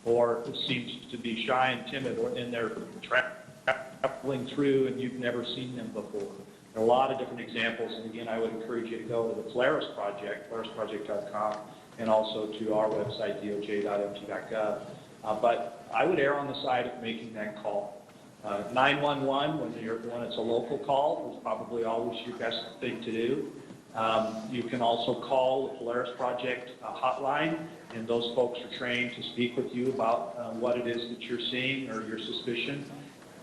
or seems to be shy and timid, or in their traveling through and you've never seen them before. There are a lot of different examples, and again, I would encourage you to go to the Polaris Project, polarisproject.com, and also to our website, doj.mt.gov. But I would err on the side of making that call. 911, when it's a local call, is probably always your best thing to do. You can also call the Polaris Project hotline, and those folks are trained to speak with you about what it is that you're seeing or your suspicion.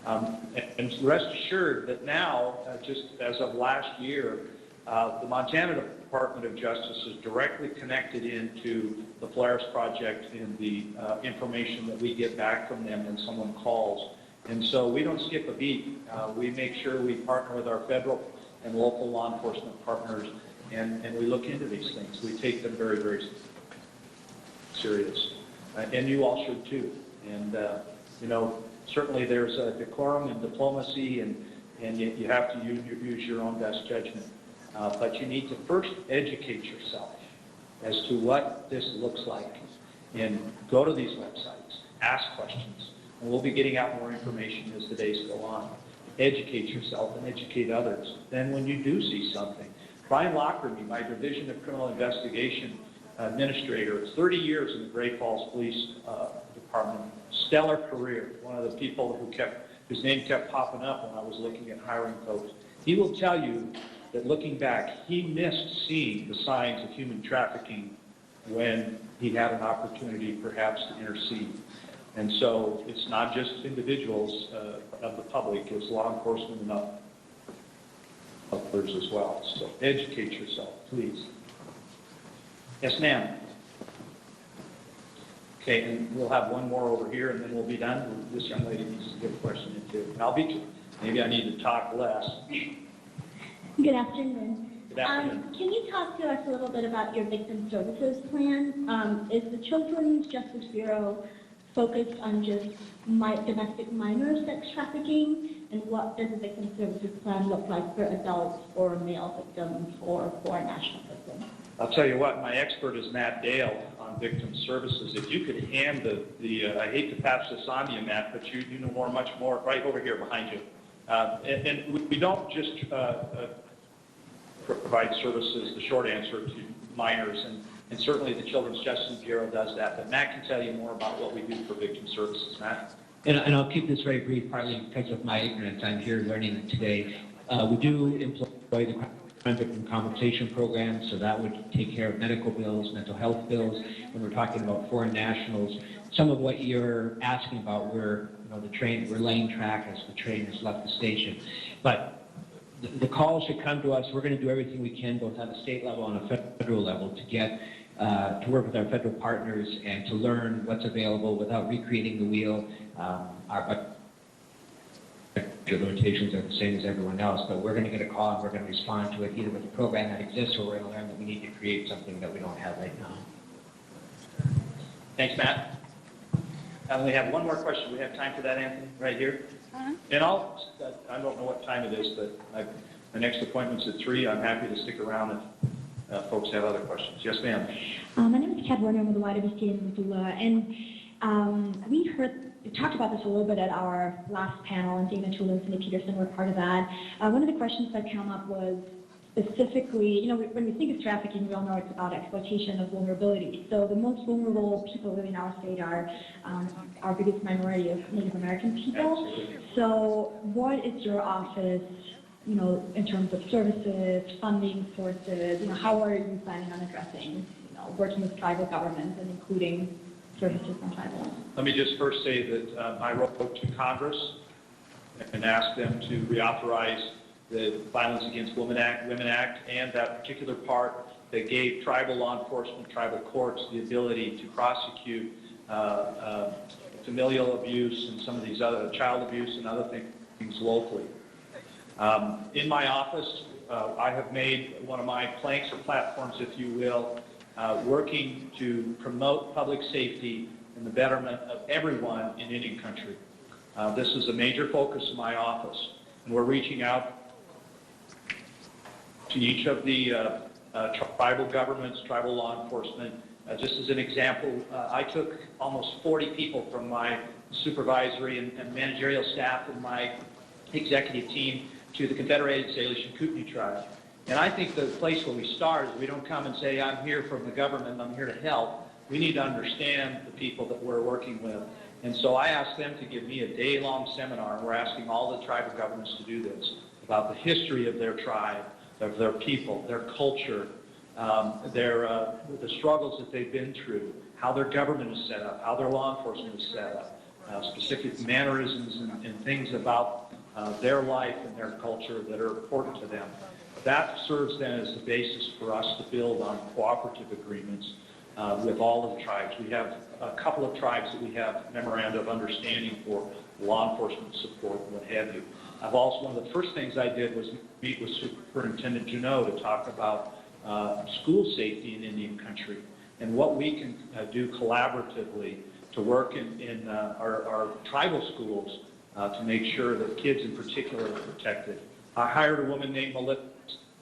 And rest assured that now, just as of last year, the Montana Department of Justice is directly connected into the Polaris Project in the information that we get back from them when someone calls. And so we don't skip a beat. We make sure we partner with our federal and local law enforcement partners, and we look into these things. We take them very, very serious. And you all should too. And, you know, Certainly there's a decorum and diplomacy, and you have to use your own best judgment. But you need to first educate yourself as to what this looks like, and go to these websites, ask questions, and we'll be getting out more information as the days go on. Educate yourself and educate others. Then when you do see something, Brian Lockerby, my Division of Criminal Investigation Administrator, 30 years in the Great Falls Police Department, stellar career, one of the people whose name kept popping up when I was looking at hiring folks. He will tell you that looking back, he missed seeing the signs of human trafficking when he had an opportunity perhaps to intercede. And so it's not just individuals of the public, it's law enforcement and others as well. So educate yourself, please. Yes, ma'am. Okay, and we'll have one more over here, and then we'll be done. This young lady needs to give a question in too. And I'll be, maybe I need to talk less. Good afternoon. Good afternoon. Can you talk to us a little bit about your victim services plan? Is the Children's Justice Bureau focused on just domestic minor sex trafficking? And what does the victim services plan look like for adults or male victims or for national victims? I'll tell you what, my expert is Matt Dale on victim services. If you could hand I hate to pass this on to you, Matt, but you know much more, right over here behind you. And we don't just provide services, the short answer, to minors, and certainly the Children's Justice Bureau does that, but Matt can tell you more about what we do for victim services. Matt? And I'll keep this very brief, partly because of my ignorance. I'm here learning today. We do employ the Crime Victim Compensation Program, so that would take care of medical bills, mental health bills. When we're talking about foreign nationals, some of what you're asking about, we're laying track as the train has left the station. But the calls should come to us. We're going to do everything we can, both at the state level and a federal level, to get to work with our federal partners and to learn what's available without recreating the wheel. Our limitations are the same as everyone else, but we're going to get a call and we're going to respond to it either with a program that exists, or we're going to learn that we need to create something that we don't have right now. Thanks, Matt. And we have one more question. We have time for that, Anthony, right here. And I don't know what time it is, but my next appointment's at 3. I'm happy to stick around if folks have other questions. Yes, ma'am. My name is Kat Warner. I'm with the YWCA in Missoula, and we talked about this a little bit at our last panel, and Dana Toole and Cindy Peterson were part of that. One of the questions that came up was specifically, when we think of trafficking, we all know it's about exploitation of vulnerability. So the most vulnerable people living in our state are our biggest minority of Native American people. So what is your office, in terms of services, funding sources, how are you planning on addressing, working with tribal governments and including services from tribal? Let me just first say that I wrote to Congress and asked them to reauthorize the Violence Against Women Act, and that particular part that gave tribal law enforcement, tribal courts the ability to prosecute familial abuse and some of these other child abuse and other things locally. In my office, I have made one of my planks or platforms, if you will, working to promote public safety and the betterment of everyone in Indian country. This is a major focus of my office, and we're reaching out to each of the tribal governments, tribal law enforcement. Just as an example, I took almost 40 people from my supervisory and managerial staff and my executive team to the Confederated Salish and Kootenai tribe. And I think the place where we start is we don't come and say, I'm here from the government, I'm here to help. We need to understand the people that we're working with. And so I asked them to give me a day-long seminar, and we're asking all the tribal governments to do this, about the history of their tribe, of their people, their culture, the struggles that they've been through, how their government is set up, how their law enforcement is set up, specific mannerisms and things about their life and their culture that are important to them. That serves then as the basis for us to build on cooperative agreements with all of the tribes. We have a couple of tribes that we have memoranda of understanding for law enforcement support and what have you. One of the first things I did was meet with Superintendent Junot to talk about school safety in Indian country and what we can do collaboratively to work in our tribal schools to make sure that kids in particular are protected. I hired a woman named Melissa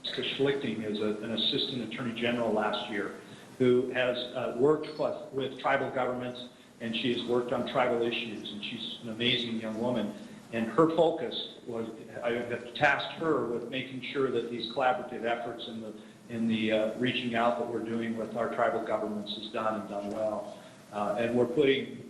Schlichting as an assistant attorney general last year, who has worked with tribal governments, and she has worked on tribal issues, and she's an amazing young woman. And her focus was, I have tasked her with making sure that these collaborative efforts in the reaching out that we're doing with our tribal governments is done and done well. And we're putting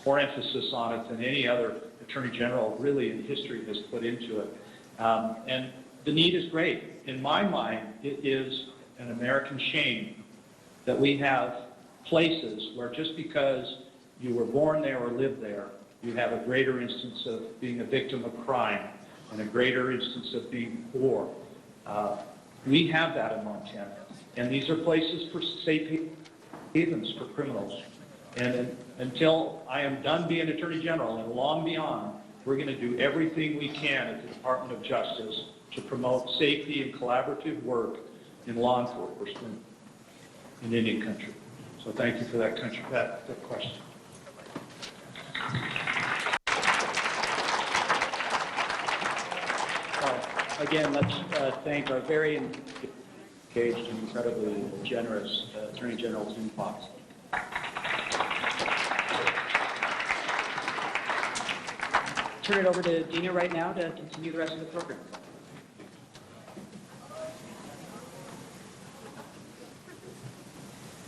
more emphasis on it than any other attorney general really in history has put into it. And the need is great. In my mind, it is an American shame that we have places where just because you were born there or live there, you have a greater instance of being a victim of crime and a greater instance of being poor. We have that in Montana, and these are places for safe havens for criminals. And until I am done being Attorney General and long beyond, we're going to do everything we can at the Department of Justice to promote safety and collaborative work in law enforcement in Indian country. So thank you for that question. Again, let's thank our very engaged and incredibly generous Attorney General Tim Fox. Turn it over to Dina right now to continue the rest of the program.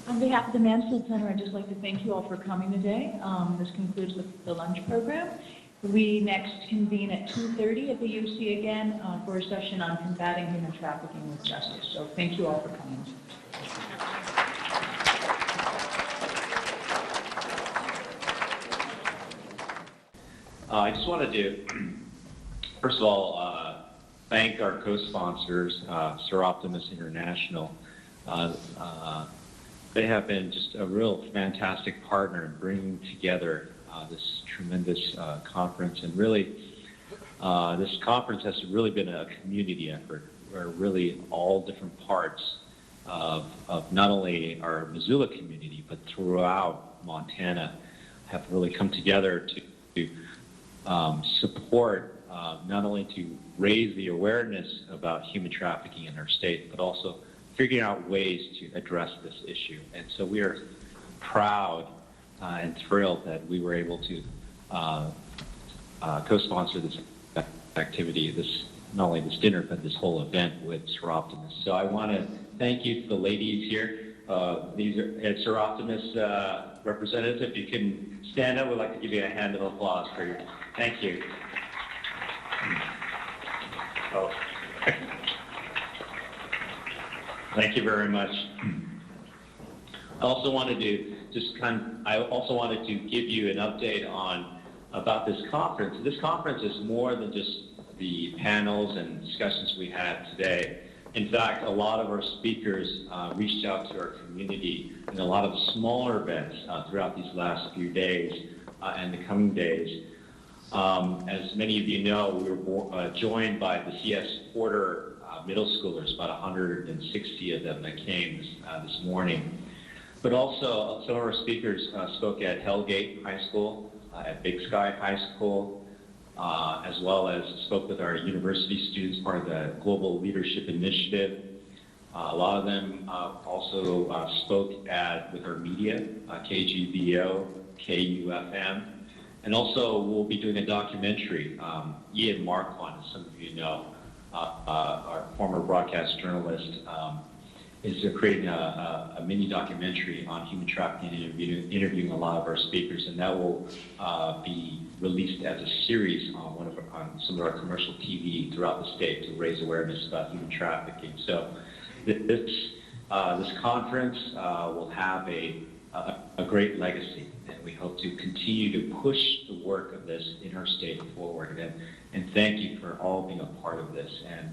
On behalf of the Mansfield Center, I'd just like to thank you all for coming today. This concludes the lunch program. We next convene at 2:30 at the UC again for a session on combating human trafficking with justice. So thank you all for coming. I just wanted to, first of all, thank our co-sponsors, Sir Optimus International. They have been just a real fantastic partner in bringing together this tremendous conference, and really this conference has really been a community effort where really all different parts of not only our Missoula community but throughout Montana have really come together to support not only to raise the awareness about human trafficking in our state, but also figuring out ways to address this issue. And so we are proud and thrilled that we were able to co-sponsor this activity, not only this dinner, but this whole event with Sir Optimus. So I want to thank you to the ladies here. These are Sir Optimus representatives. If you can stand up, we'd like to give you a hand of applause for you. Thank you. Oh. Thank you very much. I also wanted to give you an update about this conference. This conference is more than just the panels and discussions we had today. In fact, a lot of our speakers reached out to our community in a lot of smaller events throughout these last few days and the coming days. As many of you know, we were joined by the C.S. Porter middle schoolers, about 160 of them that came this morning. But also, some of our speakers spoke at Hellgate High School, at Big Sky High School, as well as spoke with our university students, part of the Global Leadership Initiative. A lot of them also spoke with our media, KGVO, KUFM, and also we'll be doing a documentary. Ian Marquand, as some of you know, our former broadcast journalist, is creating a mini documentary on human trafficking and interviewing a lot of our speakers, and that will be released as a series on some of our commercial TV throughout the state to raise awareness about human trafficking. So this conference will have a great legacy, and we hope to continue to push the work of this in our state forward. And thank you for all being a part of this, and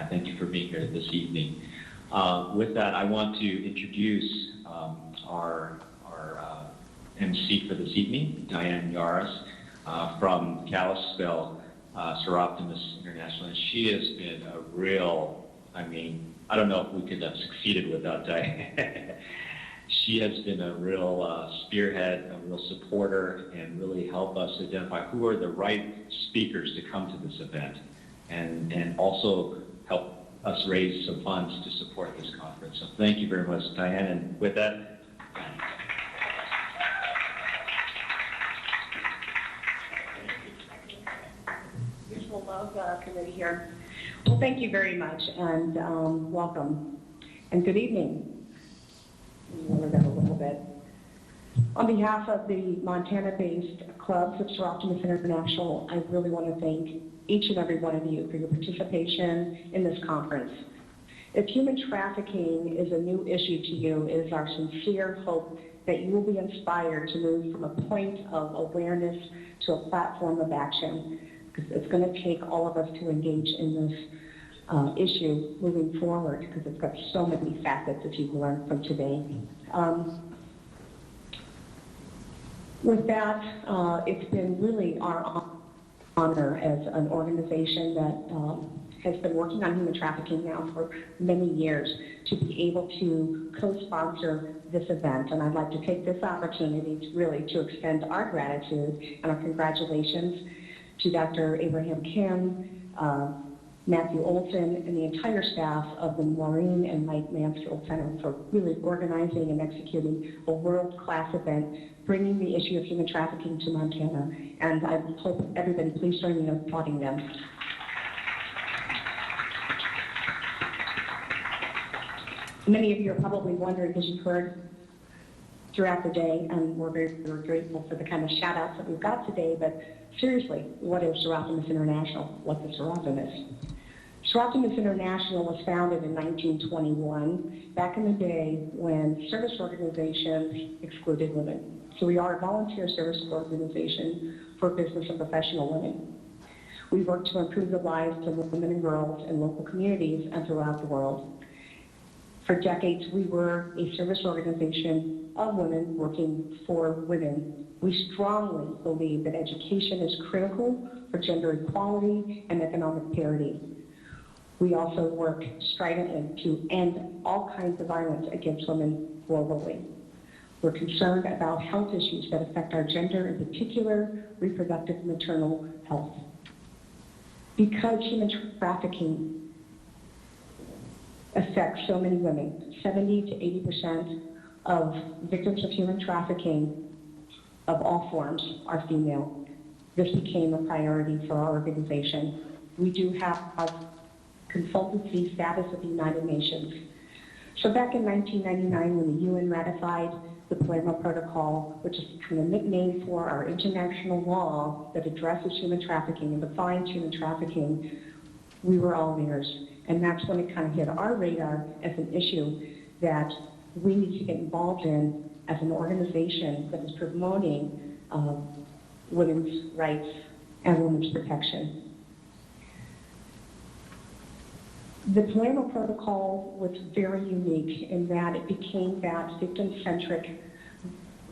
thank you for being here this evening. With that, I want to introduce our MC for this evening, Diane Yaris from Kalispell, Sir Optimus International. And she has been a real, I don't know if we could have succeeded without Diane. she has been a real spearhead, a real supporter, and really help us identify who are the right speakers to come to this event, and also help us raise some funds to support this conference. So thank you very much, Diane. And with that, Mutual Love Committee here. Well, thank you very much, and welcome, and good evening. Lower that a little bit. On behalf of the Montana-based clubs of Sir Optimus International, I really want to thank each and every one of you for your participation in this conference. If human trafficking is a new issue to you, it is our sincere hope that you will be inspired to move from a point of awareness to a platform of action, because it's going to take all of us to engage in this issue moving forward, because it's got so many facets that you've learned from today. With that, it's been really our honor as an organization that has been working on human trafficking now for many years to be able to co-sponsor this event. And I'd like to take this opportunity to really extend our gratitude and our congratulations to Dr. Abraham Kim, Matthew Olson, and the entire staff of the Maureen and Mike Mansfield Center for really organizing and executing a world-class event, bringing the issue of human trafficking to Montana. And I hope everybody please join me in applauding them. Many of you are probably wondering, because you've heard throughout the day, and we're very grateful for the kind of shout-outs that we've got today, but seriously, what is Sir Optimus International? What's a Sir Optimus? Sir Optimus International was founded in 1921, back in the day when service organizations excluded women. So we are a volunteer service organization for business and professional women. We work to improve the lives of women and girls in local communities and throughout the world. For decades, we were a service organization of women working for women. We strongly believe that education is critical for gender equality and economic parity. We also work stridently to end all kinds of violence against women globally. We're concerned about health issues that affect our gender, in particular, reproductive and maternal health. Because human trafficking affects so many women, 70 to 80% of victims of human trafficking of all forms are female. This became a priority for our organization. We do have consultancy status of the United Nations. So back in 1999, when the UN ratified the Palermo Protocol, which is kind of nickname for our international law that addresses human trafficking and defines human trafficking, we were all ears. And that's when it kind of hit our radar as an issue that we need to get involved in as an organization that is promoting women's rights and women's protection. The Palermo Protocol was very unique in that it became that victim-centric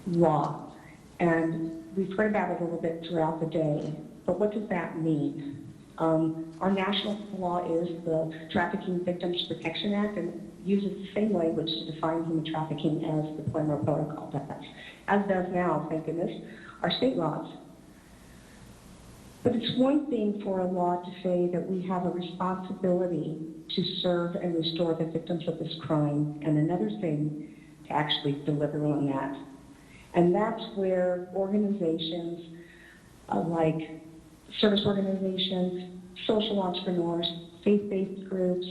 law. And we've heard about it a little bit throughout the day, but what does that mean? Our national law is the Trafficking Victims Protection Act, and uses the same language to define human trafficking as the Palermo Protocol does, as does now, thank goodness, our state laws. But it's one thing for a law to say that we have a responsibility to serve and restore the victims of this crime, and another thing to actually deliver on that. And that's where organizations like service organizations, social entrepreneurs, faith-based groups,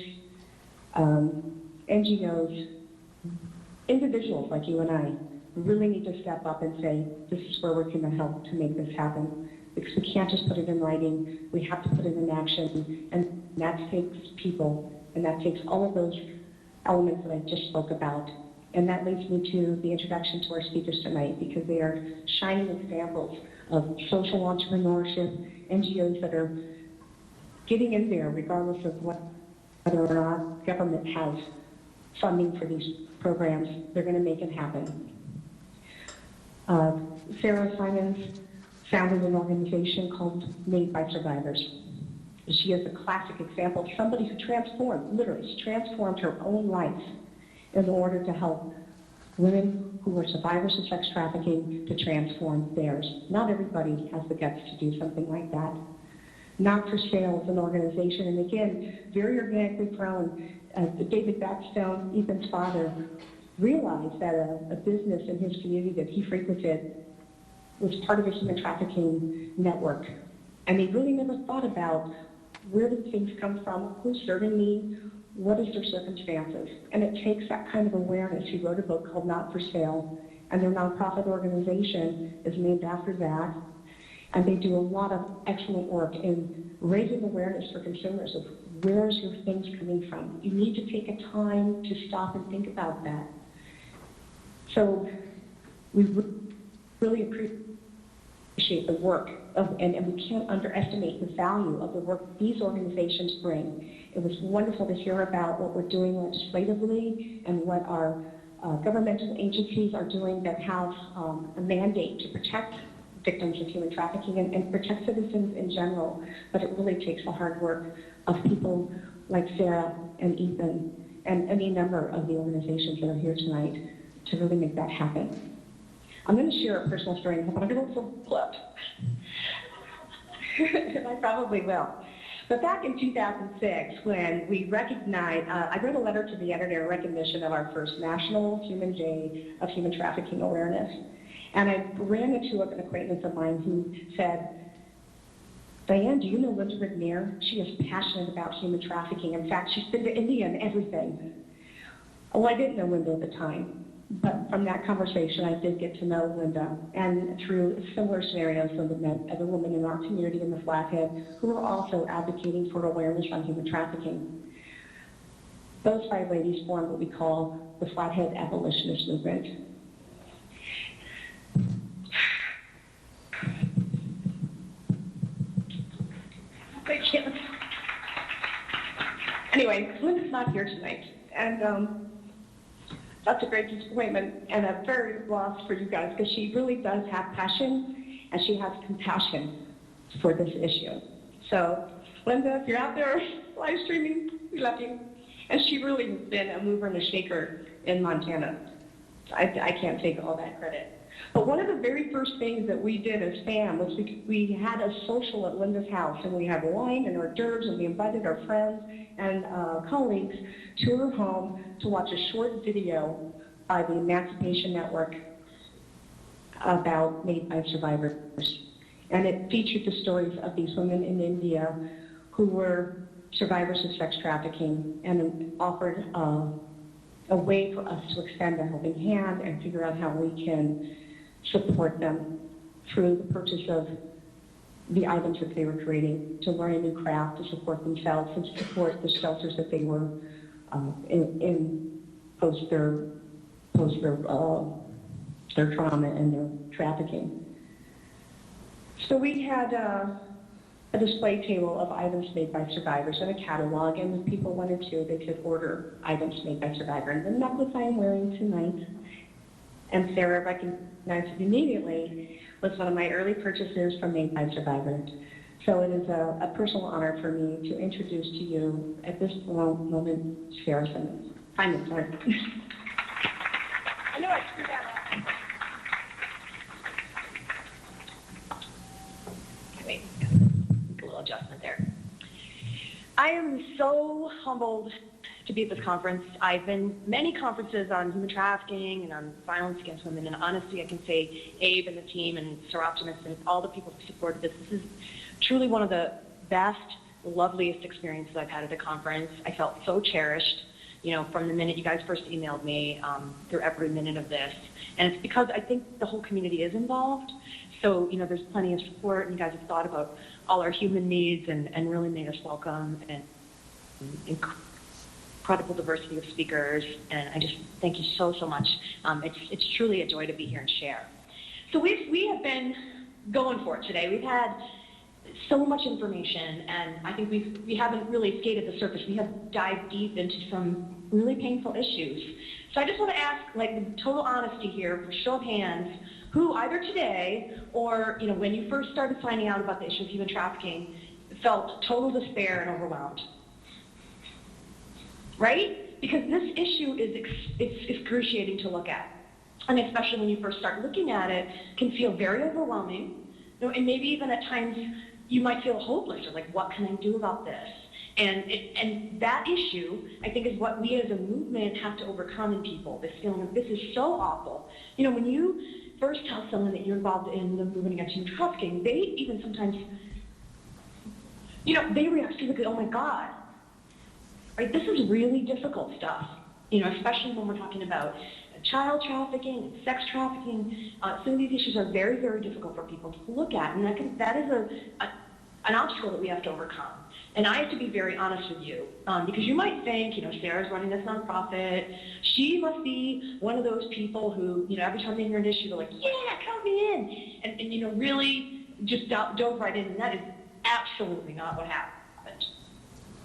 NGOs, individuals like you and I really need to step up and say, this is where we're going to help to make this happen. Because we can't just put it in writing, we have to put it in action, and that takes people, and that takes all of those elements that I just spoke about. And that leads me to the introduction to our speakers tonight, because they are shining examples of social entrepreneurship, NGOs that are getting in there regardless of whether or not government has funding for these programs. They're going to make it happen. Sarah Simons founded an organization called Made by Survivors. She is a classic example of somebody who transformed, literally, she transformed her own life in order to help women who are survivors of sex trafficking to transform theirs. Not everybody has the guts to do something like that. Not for Sale is an organization, and again, very organically grown. David Johnstone, Ethan's father, realized that a business in his community that he frequented was part of a human trafficking network. And he really never thought about where did things come from, who's serving me, what is their circumstances. And it takes that kind of awareness. He wrote a book called Not for Sale, and their nonprofit organization is named after that. And they do a lot of excellent work in raising awareness for consumers of where's your things coming from. You need to take a time to stop and think about that. So we really appreciate the work and we can't underestimate the value of the work these organizations bring. It was wonderful to hear about what we're doing legislatively and what our governmental agencies are doing that have a mandate to protect victims of human trafficking and protect citizens in general. But it really takes the hard work of people like Sarah and Ethan and any number of the organizations that are here tonight to really make that happen. I'm going to share a personal story, and I'm going to go so flipped. And I probably will. But back in 2006, when we recognized, I wrote a letter to the editor in recognition of our first National Human Day of Human Trafficking Awareness. And I ran into an acquaintance of mine who said, Diane, do you know Linda McNair? She is passionate about human trafficking. In fact, she's been to India and everything. Well, I didn't know Linda at the time, but from that conversation, I did get to know Linda. And through similar scenarios, Linda met other women in our community in the Flathead who were also advocating for awareness on human trafficking. Those 5 ladies formed what we call the Flathead Abolitionist Movement. Thank you. Anyway, Linda's not here tonight, and that's a great disappointment and a very loss for you guys because she really does have passion and she has compassion for this issue. So, Linda, if you're out there live streaming, we love you. And she really has been a mover and a shaker in Montana. I can't take all that credit. But one of the very first things that we did as FAM was we had a social at Linda's house, and we had wine and hors d'oeuvres, and we invited our friends and colleagues to her home to watch a short video by the Emancipation Network about Made by Survivors. And it featured the stories of these women in India who were survivors of sex trafficking and offered a way for us to extend a helping hand and figure out how we can support them through the purchase of the items that they were creating, to learn a new craft, to support themselves, and to support the shelters that they were in post their trauma and their trafficking. So we had a display table of items made by survivors and a catalog, and if people wanted to, they could order items made by survivors. And the necklace I am wearing tonight, and Sarah recognized it immediately, was one of my early purchases from Made by Survivor. So it is a personal honor for me to introduce to you at this moment, Sarah Simmons. Simon, sorry. I know I screwed that up. Wait, a little adjustment there. I am so humbled to be at this conference. I've been many conferences on human trafficking and on violence against women, and honestly, I can say Abe and the team and Seroptimus and all the people who supported this. This is truly one of the best, loveliest experiences I've had at a conference. I felt so cherished, from the minute you guys first emailed me through every minute of this. And it's because I think the whole community is involved. So, there's plenty of support, and you guys have thought about all our human needs and really made us welcome and incredible diversity of speakers, and I just thank you so much. It's truly a joy to be here and share. So we have been going for it today. We've had so much information, and I think we haven't really skated the surface. We have dived deep into some really painful issues. So I just want to ask, with total honesty here, for show of hands, who either today or when you first started finding out about the issue of human trafficking felt total despair and overwhelmed. Right? Because this issue is excruciating to look at. and especially when you first start looking at it, can feel very overwhelming. You know, and maybe even at times you might feel hopeless, or like, what can I do about this? And that issue, I think, is what we as a movement have to overcome in people, this feeling of this is so awful. You know, when you first tell someone that you're involved in the movement against human trafficking, they even sometimes, you know, they react physically, oh my God, right? This is really difficult stuff, you know, especially when we're talking about child trafficking, sex trafficking. Some of these issues are very, very difficult for people to look at, and that is an obstacle that we have to overcome. And I have to be very honest with you, because you might think, you know, Sarah's running this nonprofit. She must be one of those people who, you know, every time they hear an issue, they're like, yeah, count me in. And you know, really just dove right in. And that is absolutely not what happened.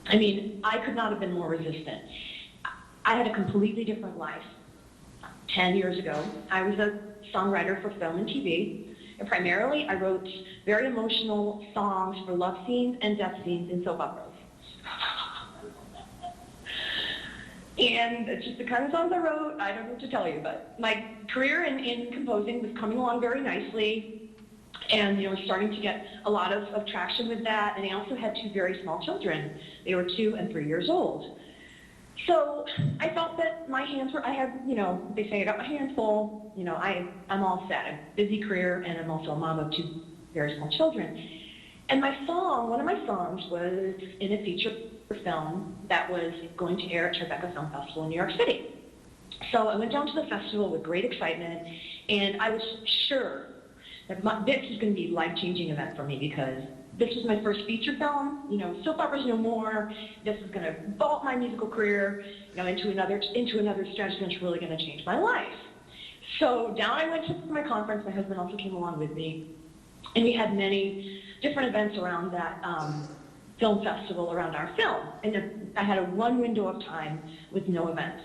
I mean, I could not have been more resistant. I had a completely different life. 10 years ago, I was a songwriter for film and TV. And primarily, I wrote very emotional songs for love scenes and death scenes in soap operas. And it's just the kind of songs I wrote. I don't know what to tell you, but my career in composing was coming along very nicely. And, you know, starting to get a lot of traction with that. And I also had two very small children. They were 2 and 3 years old. So I felt that my hands were, I had, you know, they say I got my hands full, you know, I'm all set. I'm a busy career, and I'm also a mom of 2 very small children. And my song, one of my songs was in a feature film that was going to air at Trafficking Film Festival in New York City. So I went down to the festival with great excitement, and I was sure that this was going to be a life-changing event for me, because this was my first feature film, you know, soap operas no more. This is going to vault my musical career, you know, into another strategy that's really going to change my life. So down I went to my conference. My husband also came along with me, and we had many different events around that film festival around our film. And I had a 1 window of time with no events,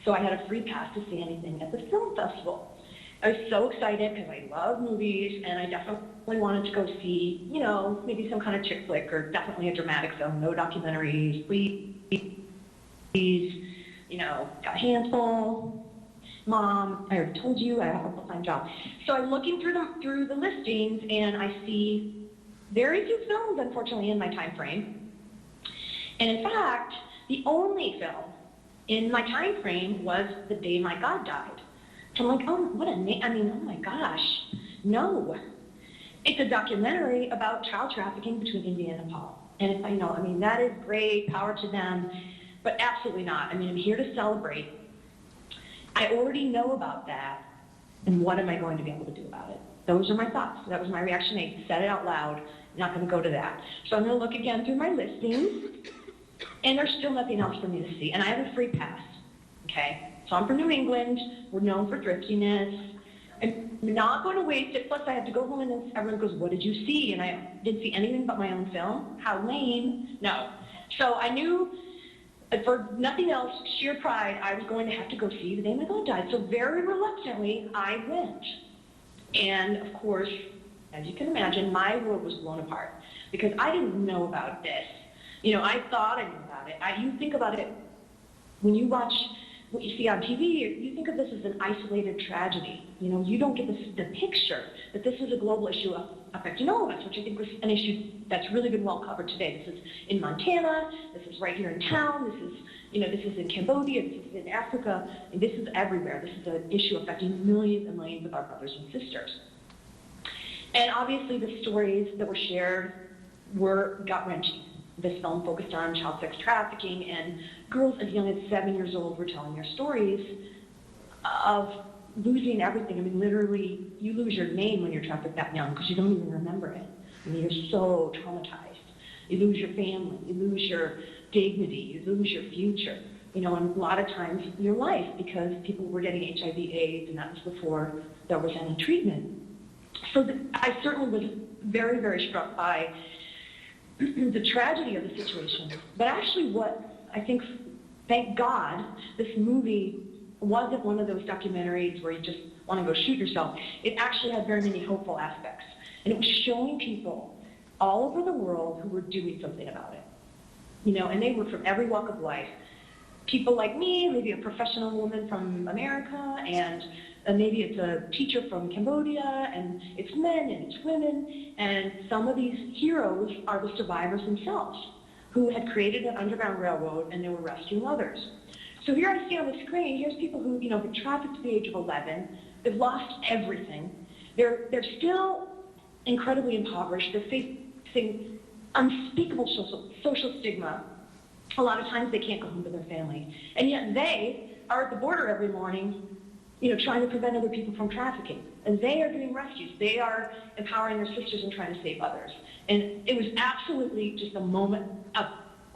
so I had a free pass to see anything at the film festival. I was so excited because I love movies, and I definitely wanted to go see, you know, maybe some kind of chick flick, or definitely a dramatic film, no documentaries, please, you know, got a handful. Mom, I already told you I have a full-time job. So I'm looking through the listings, and I see very few films, unfortunately, in my time frame. And in fact, the only film in my time frame was The Day My God Died. So I'm like, oh, what a name, I mean, oh my gosh, no. It's a documentary about child trafficking between India and Nepal. And if I know, I mean, that is great, power to them, but absolutely not. I mean, I'm here to celebrate. I already know about that, and what am I going to be able to do about it? Those are my thoughts. That was my reaction. I said it out loud. I'm not going to go to that. So I'm going to look again through my listings, and there's still nothing else for me to see. And I have a free pass, okay? So I'm from New England. We're known for thriftiness. I'm not going to waste it. Plus, I had to go home, and everyone goes, what did you see? And I didn't see anything but my own film. How lame. No. So I knew, for nothing else, sheer pride, I was going to have to go see The Day My God Died. So very reluctantly, I went. And, of course, as you can imagine, my world was blown apart, because I didn't know about this. You know, I thought I knew about it. You think about it, when you watch what you see on TV, you think of this as an isolated tragedy. You know, you don't get the picture that this is a global issue affecting all of us, which I think was an issue that's really been well covered today. This is in Montana, this is right here in town, this is, you know, this is in Cambodia, this is in Africa, and this is everywhere. This is an issue affecting millions and millions of our brothers and sisters. And obviously the stories that were shared were gut-wrenching. This film focused on child sex trafficking, and girls as young as 7 years old were telling their stories of losing everything. I mean, literally, you lose your name when you're trafficked that young, because you don't even remember it. I mean, you're so traumatized. You lose your family, you lose your dignity, you lose your future, you know, and a lot of times your life, because people were getting HIV/AIDS, and that was before there was any treatment. So I certainly was very, very struck by the tragedy of the situation. But actually what I think, thank God, this movie wasn't one of those documentaries where you just want to go shoot yourself. It actually had very many hopeful aspects. And it was showing people all over the world who were doing something about it. You know, and they were from every walk of life. People like me, maybe a professional woman from America, and and maybe it's a teacher from Cambodia, and it's men and it's women, and some of these heroes are the survivors themselves who had created an underground railroad and they were rescuing others. So here I see on the screen, here's people who, been trafficked to the age of 11. They've lost everything. They're still incredibly impoverished. They're facing unspeakable social stigma. A lot of times they can't go home to their family. And yet they are at the border every morning, trying to prevent other people from trafficking. And they are getting rescued. They are empowering their sisters and trying to save others. And it was absolutely just a moment, a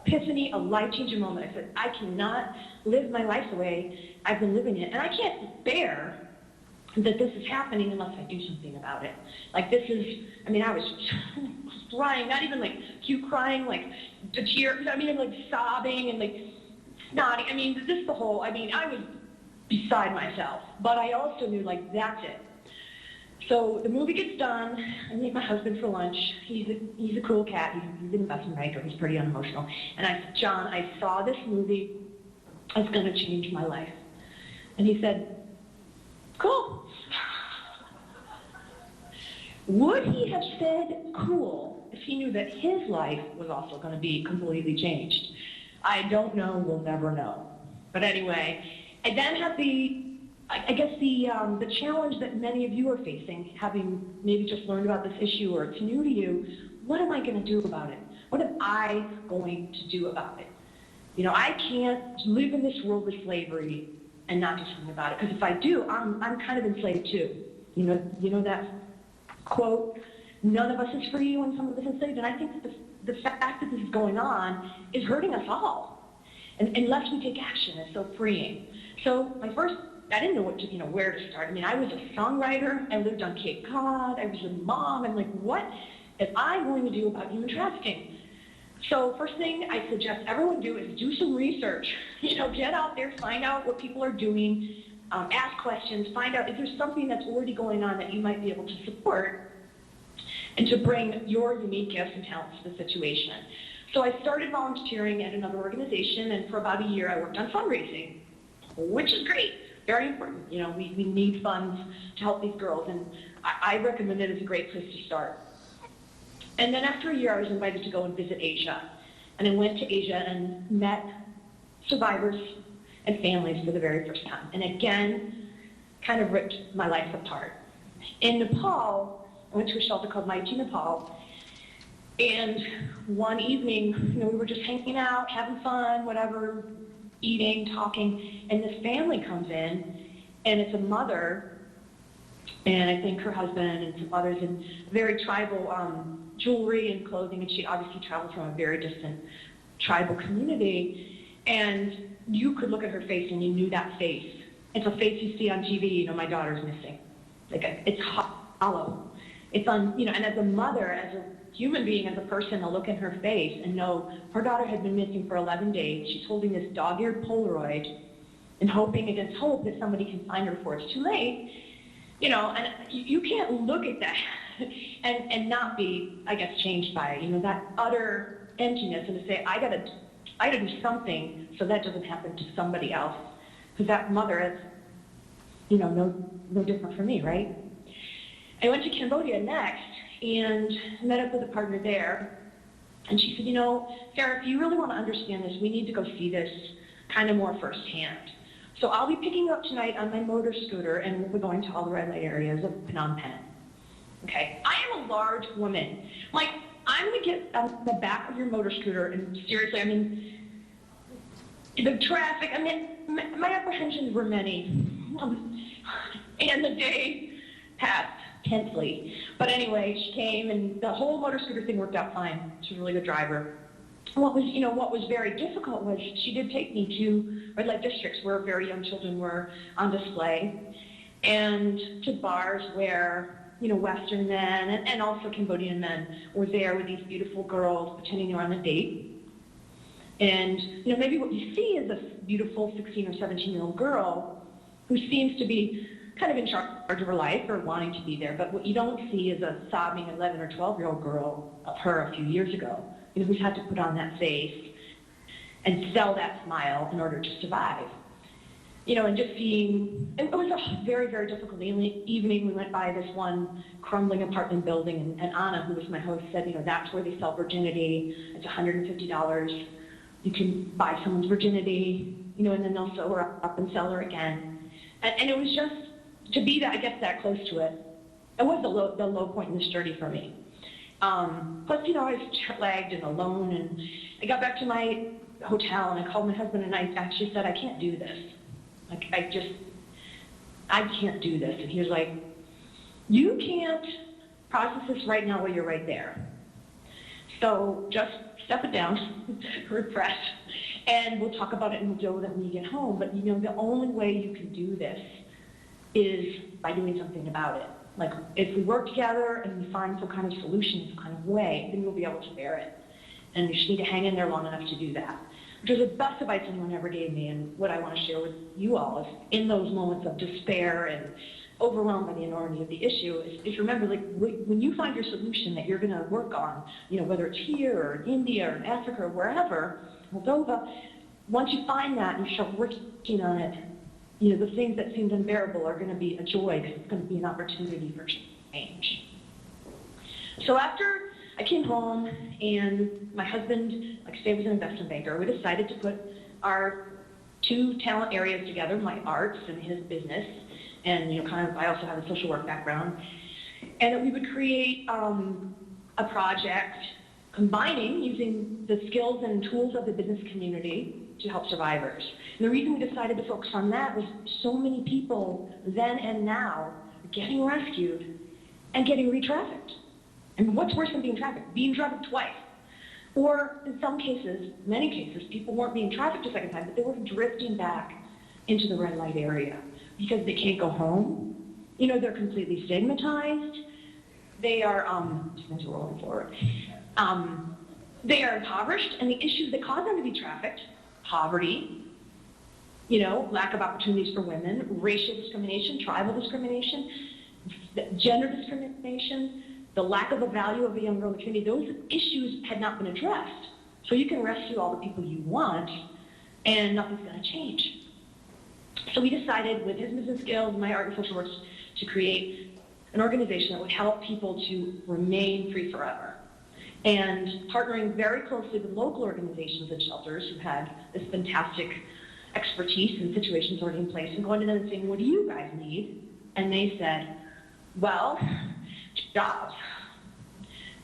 epiphany, a life-changing moment. I said, I cannot live my life the way I've been living it. And I can't bear that this is happening unless I do something about it. Like this is, I was crying, not even like cute crying, like the tears, like sobbing and like snotty. This the whole, I was beside myself. But I also knew like, that's it. So the movie gets done. I meet my husband for lunch. He's a cool cat. He's an investment banker. He's pretty unemotional. And I said, John, I saw this movie. It's going to change my life. And he said, cool. Would he have said cool if he knew that his life was also going to be completely changed? I don't know. We'll never know. But anyway, I then have the challenge that many of you are facing, having maybe just learned about this issue or it's new to you. What am I going to do about it? What am I going to do about it? I can't live in this world of slavery and not do something about it. Because if I do, I'm kind of enslaved too. You know that quote, none of us is free when some of us is enslaved. And I think that the fact that this is going on is hurting us all. And unless we take action, it's so freeing. So I didn't know where to start. I was a songwriter. I lived on Cape Cod. I was a mom. I'm like, what am I going to do about human trafficking? So first thing I suggest everyone do is do some research. Get out there, find out what people are doing, ask questions, find out if there's something that's already going on that you might be able to support and to bring your unique gifts and talents to the situation. So I started volunteering at another organization, and for about a year I worked on fundraising, which is great. Very important. We need funds to help these girls, and I recommend it as a great place to start. And then after a year, I was invited to go and visit Asia. And I went to Asia and met survivors and families for the very first time. And again, kind of ripped my life apart. In Nepal, I went to a shelter called Mighty Nepal. And one evening, we were just hanging out, having fun, whatever, eating, talking, and this family comes in, and it's a mother, and I think her husband and some others in very tribal jewelry and clothing, and she obviously traveled from a very distant tribal community, and you could look at her face and you knew that face. It's a face you see on TV, my daughter's missing. It's hollow. It's and as a mother, as a human being, as a person, to look in her face and know her daughter had been missing for 11 days. She's holding this dog-eared Polaroid and hoping against hope that somebody can find her before it's too late. And you can't look at that and not be, changed by it. That utter emptiness, and to say, I gotta do something so that doesn't happen to somebody else. Because that mother is, no different from me, right? I went to Cambodia next and met up with a partner there. And she said, Sarah, if you really want to understand this, we need to go see this kind of more firsthand. So I'll be picking you up tonight on my motor scooter, and we'll be going to all the red light areas of Phnom Penh. Okay? I am a large woman. I'm going to get on the back of your motor scooter, and seriously, the traffic, my apprehensions were many. And the day passed tensely. But anyway, she came, and the whole motor scooter thing worked out fine. She's a really good driver. What was very difficult was she did take me to red light districts where very young children were on display, and to bars where Western men and also Cambodian men were there with these beautiful girls pretending they were on a date. And maybe what you see is a beautiful 16 or 17-year-old girl who seems to be kind of in charge of her life or wanting to be there, but what you don't see is a sobbing 11 or 12-year-old girl of her a few years ago, who's had to put on that face and sell that smile in order to survive. and just seeing, it was a very, very difficult evening. We went by this one crumbling apartment building, and Anna, who was my host, said, that's where they sell virginity. It's $150. You can buy someone's virginity, and then they'll sew her up and sell her again. And it was just, to be that, I guess, that close to it, it was the low point in this journey for me. Plus, I was jet-lagged and alone, and I got back to my hotel, and I called my husband, and I actually said, I can't do this. Like, I can't do this. And he was like, you can't process this right now while you're right there. So just step it down, refresh, and we'll talk about it and we'll deal with it when you get home. But, the only way you can do this is by doing something about it. Like, if we work together and we find some kind of solution, some kind of way, then we'll be able to bear it. And you just need to hang in there long enough to do that. Which was the best advice anyone ever gave me, and what I want to share with you all is in those moments of despair and overwhelmed by the enormity of the issue, is remember, like, when you find your solution that you're going to work on, whether it's here or in India or in Africa or wherever, Moldova, once you find that and you start working on it, the things that seemed unbearable are going to be a joy, because it's going to be an opportunity for change. So after I came home, and my husband, like I say, was an investment banker, we decided to put our two talent areas together, my arts and his business, and I also have a social work background, and that we would create a project combining using the skills and tools of the business community to help survivors. And the reason we decided to focus on that was so many people then and now are getting rescued and getting re-trafficked. And what's worse than being trafficked? Being trafficked twice. Or in some cases, many cases, people weren't being trafficked a second time, but they were drifting back into the red light area because they can't go home. They're completely stigmatized. They are, rolling forward. They are impoverished, and the issues that cause them to be trafficked, poverty, lack of opportunities for women, racial discrimination, tribal discrimination, gender discrimination, the lack of a value of a young girl in the community, those issues had not been addressed. So you can rescue all the people you want, and nothing's going to change. So we decided, with his business skills, my art and social work, to create an organization that would help people to remain free forever. And partnering very closely with local organizations and shelters who had this fantastic expertise and situations already in place, and going to them and saying, what do you guys need? And they said, well, jobs.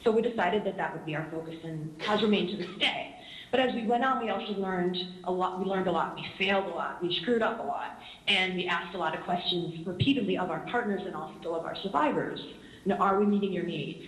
So we decided that would be our focus, and has remained to this day. But as we went on, we also learned a lot. We learned a lot. We failed a lot. We screwed up a lot. And we asked a lot of questions repeatedly of our partners and also of our survivors. Are we meeting your needs?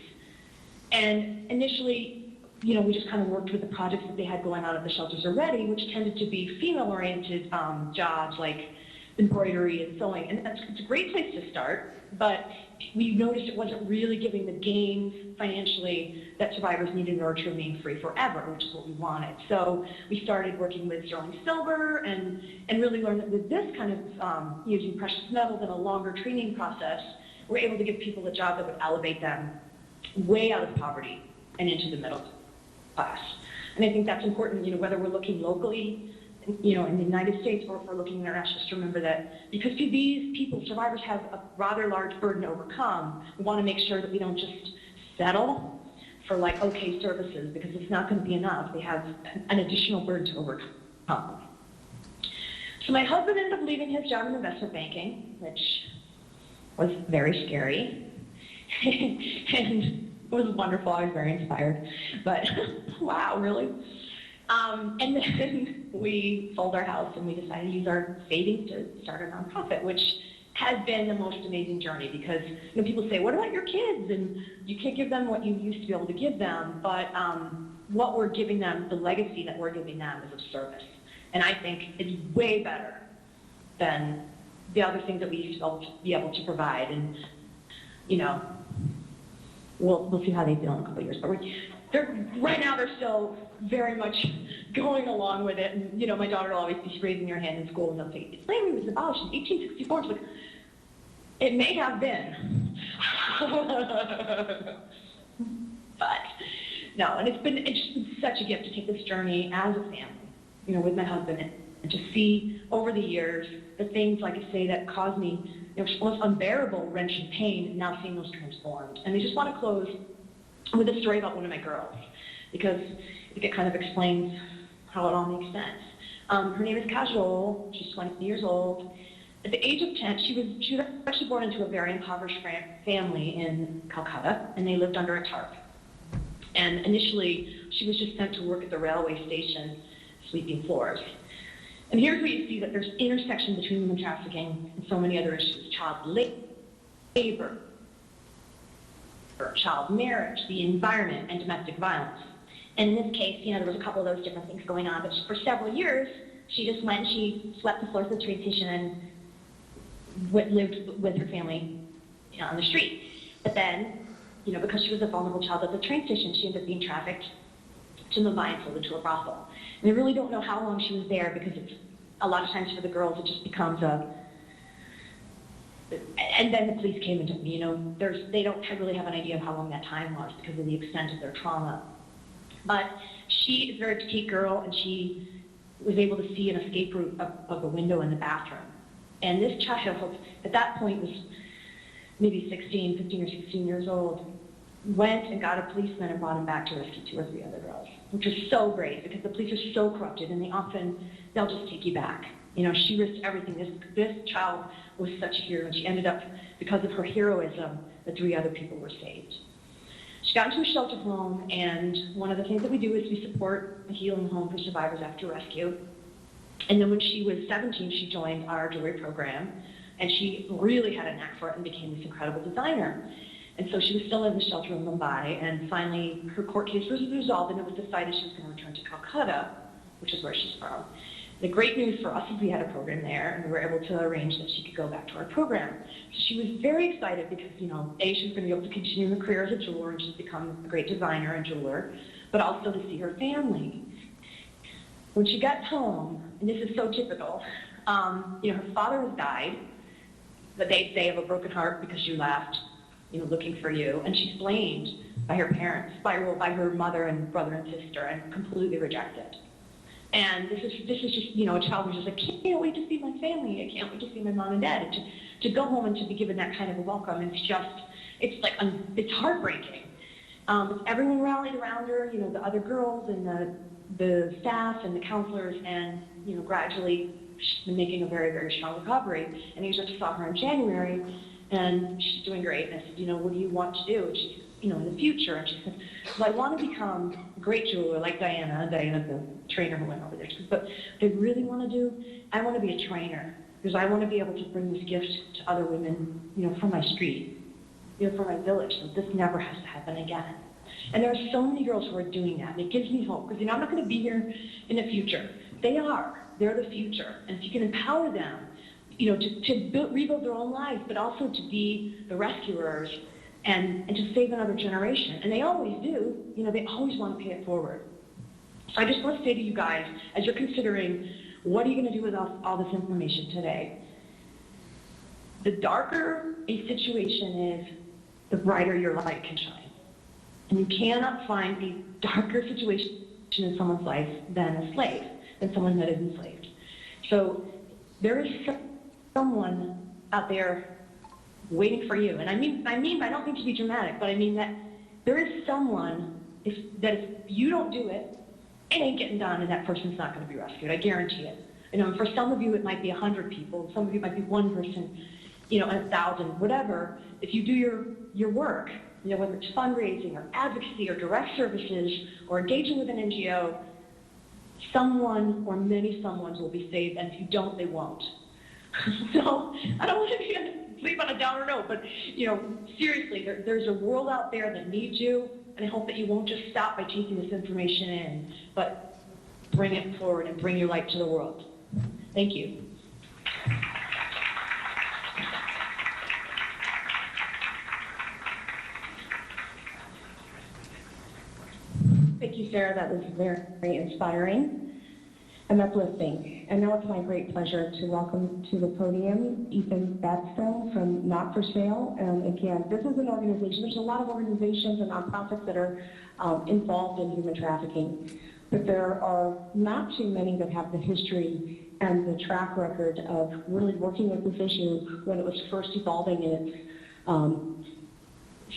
And initially, we just kind of worked with the projects that they had going on at the shelters already, which tended to be female-oriented jobs like embroidery and sewing. And it's a great place to start, but we noticed it wasn't really giving the gains financially that survivors needed in order to remain free forever, which is what we wanted. So we started working with sterling silver and really learned that with this kind of using precious metals and a longer training process, we're able to give people a job that would elevate them way out of poverty and into the middle class. And I think that's important, whether we're looking locally, in the United States, or if we're looking internationally, just remember that because these people, survivors, have a rather large burden to overcome, we want to make sure that we don't just settle for okay services, because it's not going to be enough. They have an additional burden to overcome. So my husband ended up leaving his job in investment banking, which was very scary. And it was wonderful. I was very inspired. But wow, really? And then we sold our house, and we decided to use our savings to start a nonprofit, which has been the most amazing journey, because people say, what about your kids? And you can't give them what you used to be able to give them, but what we're giving them, the legacy that we're giving them, is of service. And I think it's way better than the other things that we used to be able to provide. And we'll see how they feel in a couple of years. But right now, they're still very much going along with it. And, my daughter will always be raising her hand in school, and they'll say, slavery was abolished in 1864. It's like, it may have been. But, no, and it's just been such a gift to take this journey as a family, with my husband, And to see over the years the things, like I say, that caused me almost unbearable wrench and pain, now seeing those transformed. And I just want to close with a story about one of my girls, because I think it kind of explains how it all makes sense. Her name is Kajol. She's 20 years old. At the age of 10, she was actually born into a very impoverished family in Calcutta, and they lived under a tarp. And initially, she was just sent to work at the railway station, sweeping floors. And here's where you see that there's intersection between human trafficking and so many other issues: child labor, child marriage, the environment, and domestic violence. And in this case, there was a couple of those different things going on, but for several years, she just went and she swept the floors of the train station and lived with her family on the street. But then, because she was a vulnerable child at the train station, she ended up being trafficked to the Mansfield, to a brothel. And I really don't know how long she was there, because a lot of times for the girls, it just becomes and then the police came and took me. They don't really have an idea of how long that time was because of the extent of their trauma. But she is a very petite girl, and she was able to see an escape route of a window in the bathroom. And this child, at that point, was maybe 15 or 16 years old, went and got a policeman and brought him back to rescue 2 or 3 other girls, which was so great, because the police are so corrupted, and they'll just take you back. She risked everything. This child was such a hero, and she ended up, because of her heroism, the 3 other people were saved. She got into a shelter home, and one of the things that we do is we support a healing home for survivors after rescue. And then when she was 17, she joined our jewelry program, and she really had a knack for it and became this incredible designer. And so she was still in the shelter in Mumbai, and finally her court case was resolved, and it was decided she was going to return to Calcutta, which is where she's from. The great news for us is we had a program there, and we were able to arrange that she could go back to our program. So she was very excited because, A, she was going to be able to continue her career as a jeweler, and she's become a great designer and jeweler, but also to see her family. When she got home, and this is so typical, her father has died, but they have a broken heart because you left, looking for you, and she's blamed by her parents, by her mother and brother and sister, and completely rejected. And this is just, a child who's just like, can't wait to see my family. I can't wait to see my mom and dad. And to go home and to be given that kind of a welcome, it's heartbreaking. Everyone rallied around her, the other girls and the staff and the counselors, and, gradually she's been making a very, very strong recovery. And I just saw her in January, and she's doing great. And I said, what do you want to do? And she, in the future. And she said, well, I want to become a great jeweler like Diana. Diana's the trainer who went over there. She said, but what I really want to do, I want to be a trainer, because I want to be able to bring this gift to other women, from my street, from my village, so this never has to happen again. And there are so many girls who are doing that, and it gives me hope, because, I'm not going to be here in the future. They're the future. And if you can empower them, to rebuild their own lives, but also to be the rescuers, and to save another generation. And they always do. They always want to pay it forward. So I just want to say to you guys, as you're considering, what are you going to do with all this information today? The darker a situation is, the brighter your light can shine. And you cannot find a darker situation in someone's life than a slave, than someone that is enslaved. So there is someone out there waiting for you. And I mean, I don't mean to be dramatic, but I mean that there is someone if you don't do it, it ain't getting done, and that person's not going to be rescued. I guarantee it. For some of you, it might be 100 people. Some of you might be one person, and 1,000, whatever. If you do your work, whether it's fundraising or advocacy or direct services or engaging with an NGO, someone or many someones will be saved, and if you don't, they won't. So I don't want to leave on a downer note, but seriously, there's a world out there that needs you, and I hope that you won't just stop by taking this information in, but bring it forward and bring your light to the world. Thank you. Thank you, Sarah. That was very inspiring and uplifting. And now it's my great pleasure to welcome to the podium Ethan Batstone from Not for Sale. Again, this is an organization. There's a lot of organizations and nonprofits that are involved in human trafficking, but there are not too many that have the history and the track record of really working with this issue when it was first evolving in its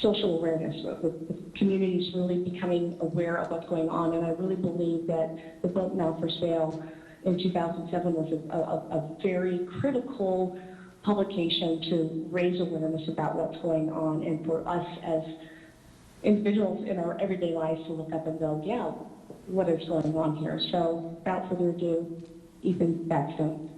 social awareness, with communities really becoming aware of what's going on. And I really believe that the book Now for Sale in 2007 was a very critical publication to raise awareness about what's going on, and for us as individuals in our everyday lives to look up and go, yeah, what is going on here? So without further ado, Ethan Backstone.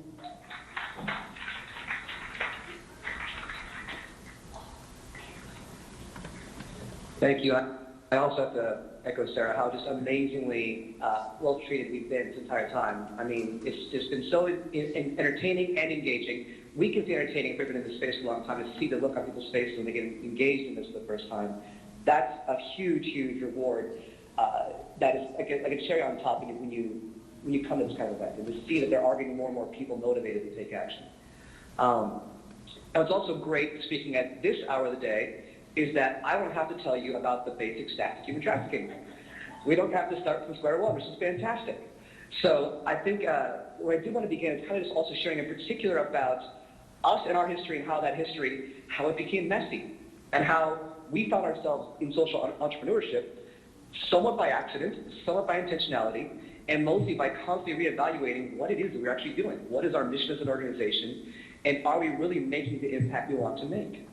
Thank you. I also have to echo Sarah, how just amazingly well treated we've been this entire time. I mean, it's just been so entertaining and engaging. We can be entertaining if we've been in this space for a long time, to see the look on people's faces when they get engaged in this for the first time. That's a huge, huge reward. That is like a cherry on top when you come to this kind of event, and to see that there are getting more and more people motivated to take action. And what's also great, speaking at this hour of the day, is that I don't have to tell you about the basic stats of human trafficking. We don't have to start from square one, which is fantastic. So I think where I do want to begin is kind of just also sharing in particular about us and our history, and how that history, how it became messy, and how we found ourselves in social entrepreneurship somewhat by accident, somewhat by intentionality, and mostly by constantly reevaluating what it is that we're actually doing. What is our mission as an organization, and are we really making the impact we want to make?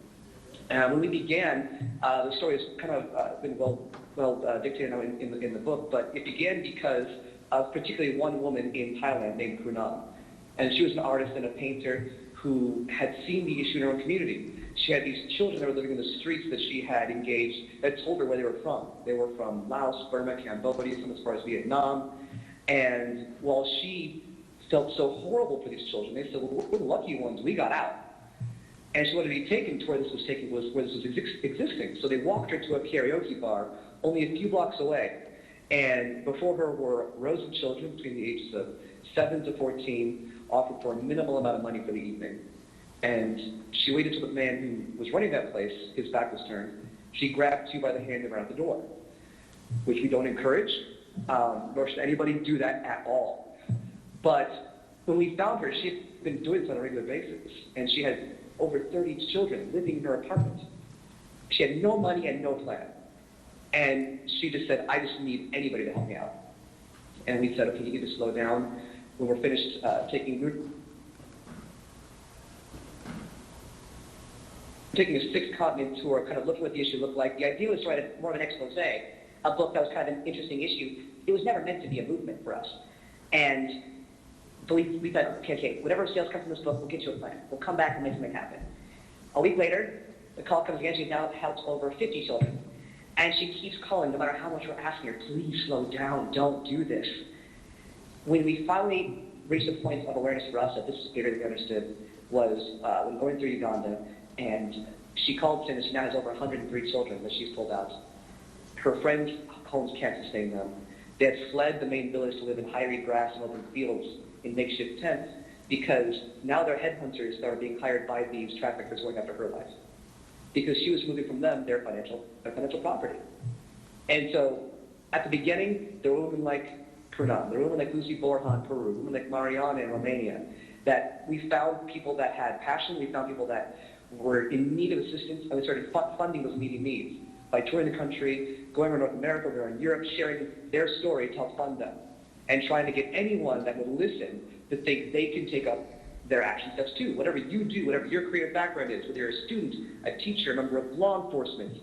When we began, the story has kind of been well dictated now in the book, but it began because of particularly one woman in Thailand named Prunam. And she was an artist and a painter who had seen the issue in her own community. She had these children that were living in the streets that she had engaged, that told her where they were from. They were from Laos, Burma, Cambodia, some as far as Vietnam. And while she felt so horrible for these children, they said, well, we're the lucky ones, we got out. And she wanted to be taken to where this was existing. So they walked her to a karaoke bar only a few blocks away. And before her were rows of children between the ages of 7 to 14, offered for a minimal amount of money for the evening. And she waited till the man who was running that place, his back was turned. She grabbed two by the hand and ran out the door, which we don't encourage, nor should anybody do that at all. But when we found her, she had been doing this on a regular basis, and she had over 30 children living in her apartment. She had no money and no plan. And she just said, I just need anybody to help me out. And we said, okay, you need to slow down. When we're finished taking a six-continent tour, kind of looking what the issue looked like. The idea was to write more of an expose, a book that was kind of an interesting issue. It was never meant to be a movement for us. And so we thought, okay, whatever sales come from this book, we'll get you a plan. We'll come back and make something happen. A week later, the call comes again. She's now helped over 50 children. And she keeps calling, no matter how much we're asking her, please slow down, don't do this. When we finally reached a point of awareness for us that this was bigger than we understood was when going through Uganda, and she called saying that she now has over 103 children that she's pulled out. Her friends' homes can't sustain them. They had fled the main village to live in high grass and open fields in makeshift tents because now they're headhunters that are being hired by these traffickers going after her life. Because she was moving from them their financial property. And so at the beginning, there were women like Prunam, there were women like Lucy Borjan, Peru, women like Mariana in Romania, that we found people that had passion, we found people that were in need of assistance, and we started funding those immediate needs by touring the country, going around North America, going around Europe, sharing their story to help fund them, and trying to get anyone that would listen to think they can take up their action steps too. Whatever you do, whatever your creative background is, whether you're a student, a teacher, a member of law enforcement,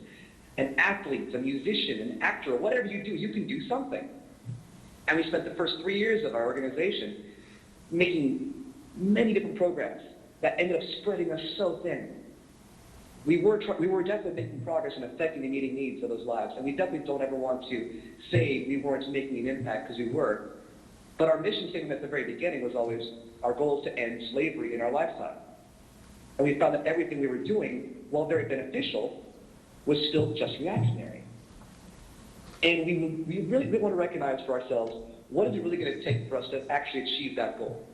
an athlete, a musician, an actor, whatever you do, you can do something. And we spent the first 3 years of our organization making many different programs that ended up spreading us so thin. We were definitely making progress and affecting the immediate needs of those lives, and we definitely don't ever want to say we weren't making an impact, because we were. But our mission statement at the very beginning was always, our goal is to end slavery in our lifetime. And we found that everything we were doing, while very beneficial, was still just reactionary. And we really want to recognize for ourselves, what is it really going to take for us to actually achieve that goal?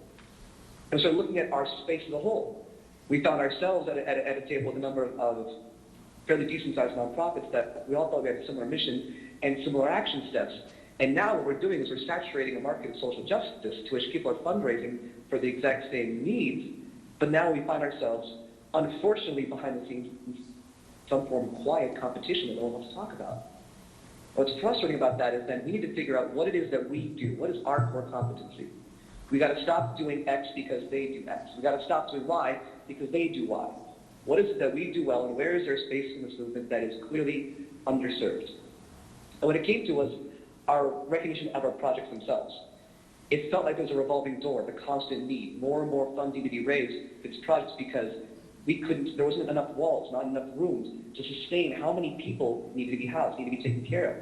And so looking at our space as a whole, we found ourselves at a table with a number of fairly decent-sized nonprofits that we all thought we had a similar mission and similar action steps. And now what we're doing is we're saturating a market of social justice to which people are fundraising for the exact same needs, but now we find ourselves, unfortunately, behind the scenes in some form of quiet competition that no one wants to talk about. What's frustrating about that is that we need to figure out what it is that we do. What is our core competency? We got to stop doing X because they do X. We got to stop doing Y because they do Y. What is it that we do well, and where is there space in this movement that is clearly underserved? And what it came to was our recognition of our projects themselves. It felt like there was a revolving door, the constant need, more and more funding to be raised for these projects because there wasn't enough walls, not enough rooms to sustain how many people needed to be housed, needed to be taken care of.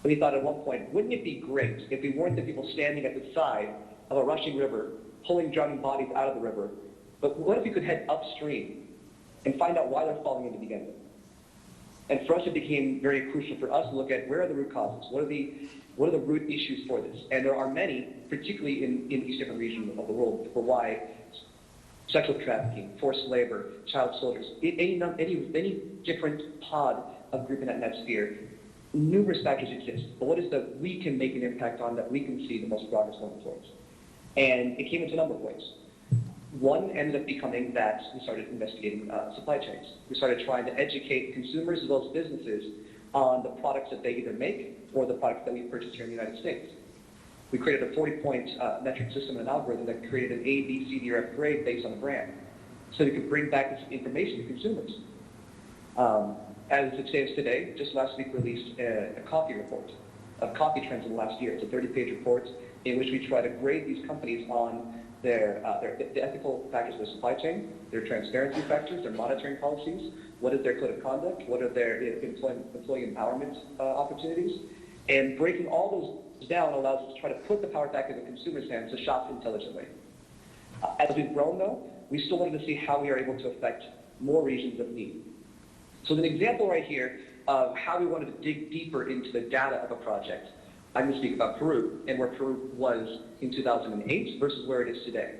And we thought at one point, wouldn't it be great if we weren't the people standing at the side of a rushing river, pulling drowning bodies out of the river, but what if we could head upstream and find out why they're falling in to begin with? And for us, it became very crucial for us to look at where are the root causes, what are the root issues for this? And there are many, particularly in the East African region of the world, for why sexual trafficking, forced labor, child soldiers, any different pod of group in that net sphere, numerous factors exist. But what is that we can make an impact on, that we can see the most progress going towards? And it came into a number of ways. One ended up becoming that we started investigating supply chains. We started trying to educate consumers as well as businesses on the products that they either make or the products that we purchase here in the United States. We created a 40-point metric system and an algorithm that created an A, B, C, D, or F grade based on the brand, so we could bring back this information to consumers. As it stands today, just last week released a coffee report of coffee trends in the last year. It's a 30-page report in which we try to grade these companies on the ethical factors of the supply chain, their transparency factors, their monitoring policies, what is their code of conduct, what are their employee empowerment opportunities, and breaking all those down allows us to try to put the power back in the consumer's hands to shop intelligently. As we've grown, though, we still wanted to see how we are able to affect more regions of need. So an example right here of how we wanted to dig deeper into the data of a project. I'm going to speak about Peru and where Peru was in 2008 versus where it is today.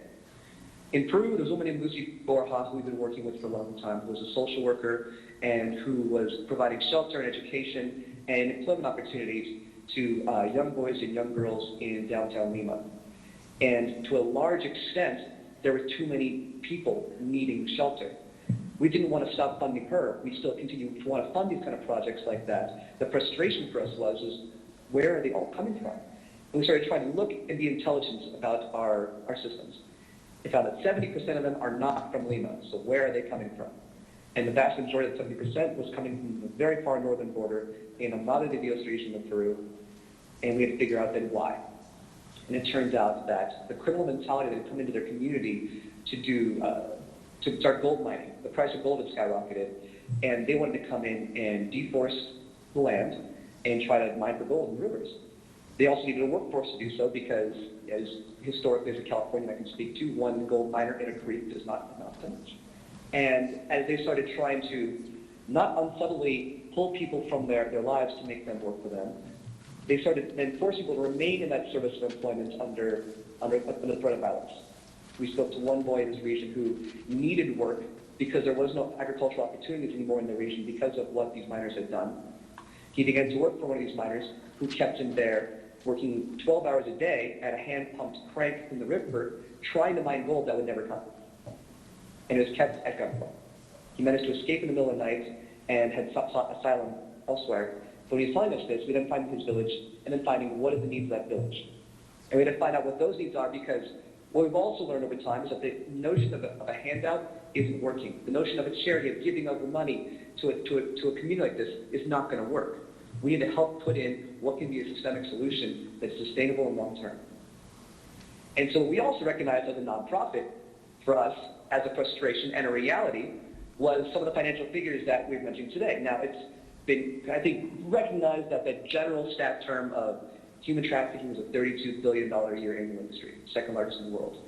In Peru, there's a woman named Lucy Borja who we've been working with for a long time, who was a social worker and who was providing shelter and education and employment opportunities to young boys and young girls in downtown Lima. And to a large extent, there were too many people needing shelter. We didn't want to stop funding her. We still continue to want to fund these kind of projects like that. The frustration for us was where are they all coming from? And we started trying to look at the intelligence about our systems. We found that 70% of them are not from Lima, so where are they coming from? And the vast majority of the 70% was coming from the very far northern border in a Madre de Dios region of Peru, and we had to figure out then why. And it turns out that the criminal mentality that had come into their community to start gold mining, the price of gold had skyrocketed, and they wanted to come in and deforest the land and try to mine for gold in rivers. They also needed a workforce to do so because, as historically as a Californian I can speak to, one gold miner in a creek does not amount to much. And as they started trying to not unsubtly pull people from their lives to make them work for them, they started then forcing people to remain in that service of employment under the threat of violence. We spoke to one boy in this region who needed work because there was no agricultural opportunities anymore in the region because of what these miners had done. He began to work for one of these miners who kept him there working 12 hours a day at a hand-pumped crank in the river, trying to mine gold that would never come. And he was kept at gunpoint. He managed to escape in the middle of the night and had sought asylum elsewhere. But when he was telling us this, we then find his village and then finding what are the needs of that village. And we had to find out what those needs are because what we've also learned over time is that the notion of a handout isn't working. The notion of a charity, of giving over money to a community like this is not going to work. We need to help put in what can be a systemic solution that's sustainable and long-term. And so we also recognize as a nonprofit, for us, as a frustration and a reality, was some of the financial figures that we've mentioned today. Now, it's been, I think, recognized that the general stat term of human trafficking is a $32 billion a year annual industry, second largest in the world.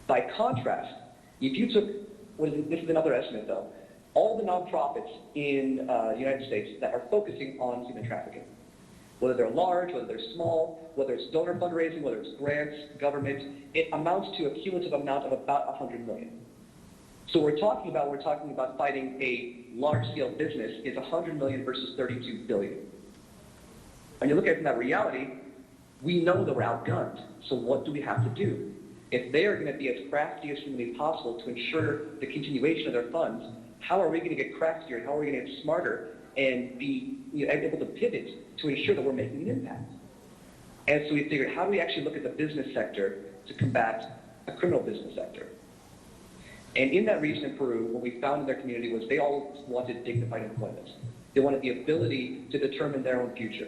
By contrast, if you took, this is another estimate though, all the nonprofits in the United States that are focusing on human trafficking, whether they're large, whether they're small, whether it's donor fundraising, whether it's grants, government, it amounts to a cumulative amount of about 100 million. So we're talking about fighting a large-scale business is 100 million versus 32 billion. And you look at it from that reality, we know that we're outgunned. So what do we have to do? If they are going to be as crafty as humanly possible to ensure the continuation of their funds, how are we going to get craftier and how are we going to get smarter and be able to pivot to ensure that we're making an impact? And so we figured, how do we actually look at the business sector to combat a criminal business sector? And in that region in Peru, what we found in their community was they all wanted dignified employment. They wanted the ability to determine their own future.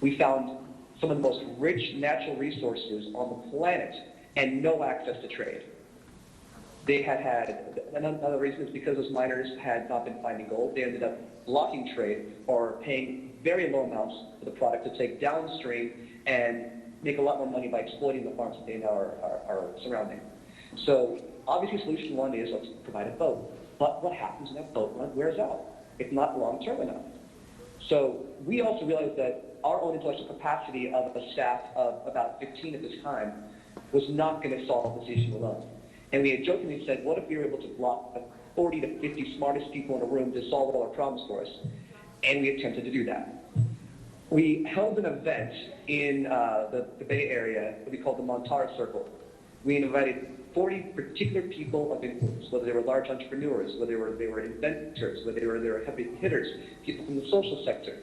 We found some of the most rich natural resources on the planet and no access to trade. They had another reason is because those miners had not been finding gold, they ended up blocking trade or paying very low amounts for the product to take downstream and make a lot more money by exploiting the farms that they now are surrounding. So obviously solution one is let's provide a boat. But what happens when that boat wears out? It's not long-term enough. So we also realized that our own intellectual capacity of a staff of about 15 at this time was not going to solve this issue alone. And we had jokingly said, what if we were able to block the 40 to 50 smartest people in a room to solve all our problems for us? And we attempted to do that. We held an event in the Bay Area that we called the Montar Circle. We invited 40 particular people of influence, whether they were large entrepreneurs, whether they were inventors, whether they were heavy hitters, people from the social sector.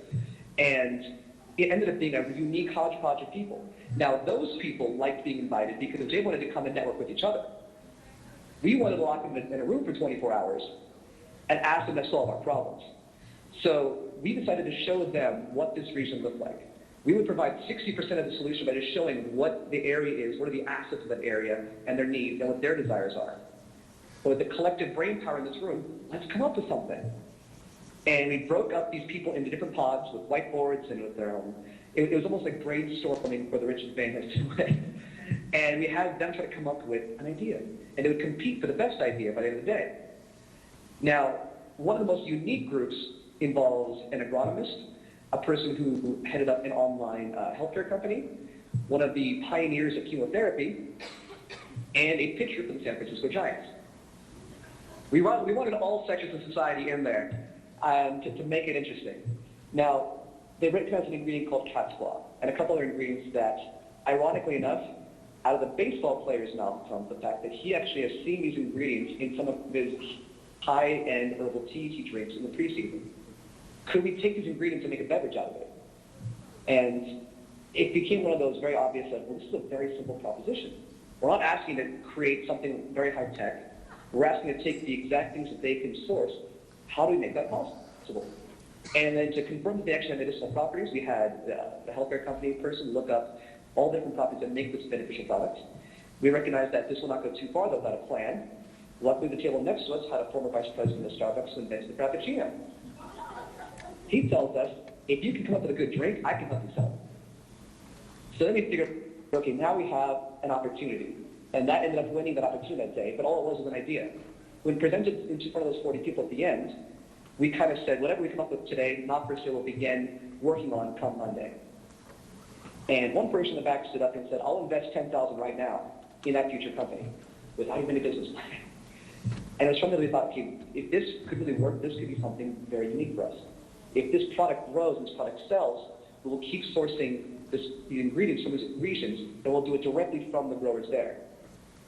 And it ended up being a unique hodgepodge of people. Now, those people liked being invited because they wanted to come and network with each other. We wanted to lock them in a room for 24 hours and ask them to solve our problems. So we decided to show them what this region looked like. We would provide 60% of the solution by just showing what the area is, what are the assets of that area, and their needs, and what their desires are. But with the collective brain power in this room, let's come up with something. And we broke up these people into different pods with whiteboards and with their own. It was almost like brainstorming for the rich and famous. And we had them try to come up with an idea. And they would compete for the best idea by the end of the day. Now, one of the most unique groups involves an agronomist, a person who headed up an online healthcare company, one of the pioneers of chemotherapy, and a pitcher for the San Francisco Giants. We wanted all sections of society in there to make it interesting. Now, they recognized an ingredient called cat's claw, and a couple other ingredients that, ironically enough, out of the baseball player's mouth comes the fact that he actually has seen these ingredients in some of his high-end herbal teas he drinks in the preseason. Could we take these ingredients and make a beverage out of it? And it became one of those very obvious, well, this is a very simple proposition. We're not asking to create something very high-tech. We're asking to take the exact things that they can source. How do we make that possible? And then to confirm that they actually have medicinal properties, we had the healthcare company person look up all different properties that make this beneficial product. We recognized that this will not go too far, though, without a plan. Luckily, the table next to us had a former vice president of Starbucks who invented the Frappuccino. He tells us, if you can come up with a good drink, I can help you sell it. So then we figured, okay, now we have an opportunity. And that ended up winning that opportunity that day, but all it was an idea. When presented in front of those 40 people at the end, we kind of said, whatever we come up with today, not per se, we'll begin working on come Monday. And one person in the back stood up and said, I'll invest $10,000 right now in that future company without even a business plan. And it was from there we thought, okay, if this could really work, this could be something very unique for us. If this product grows and this product sells, we'll keep sourcing the ingredients from these regions, and we'll do it directly from the growers there.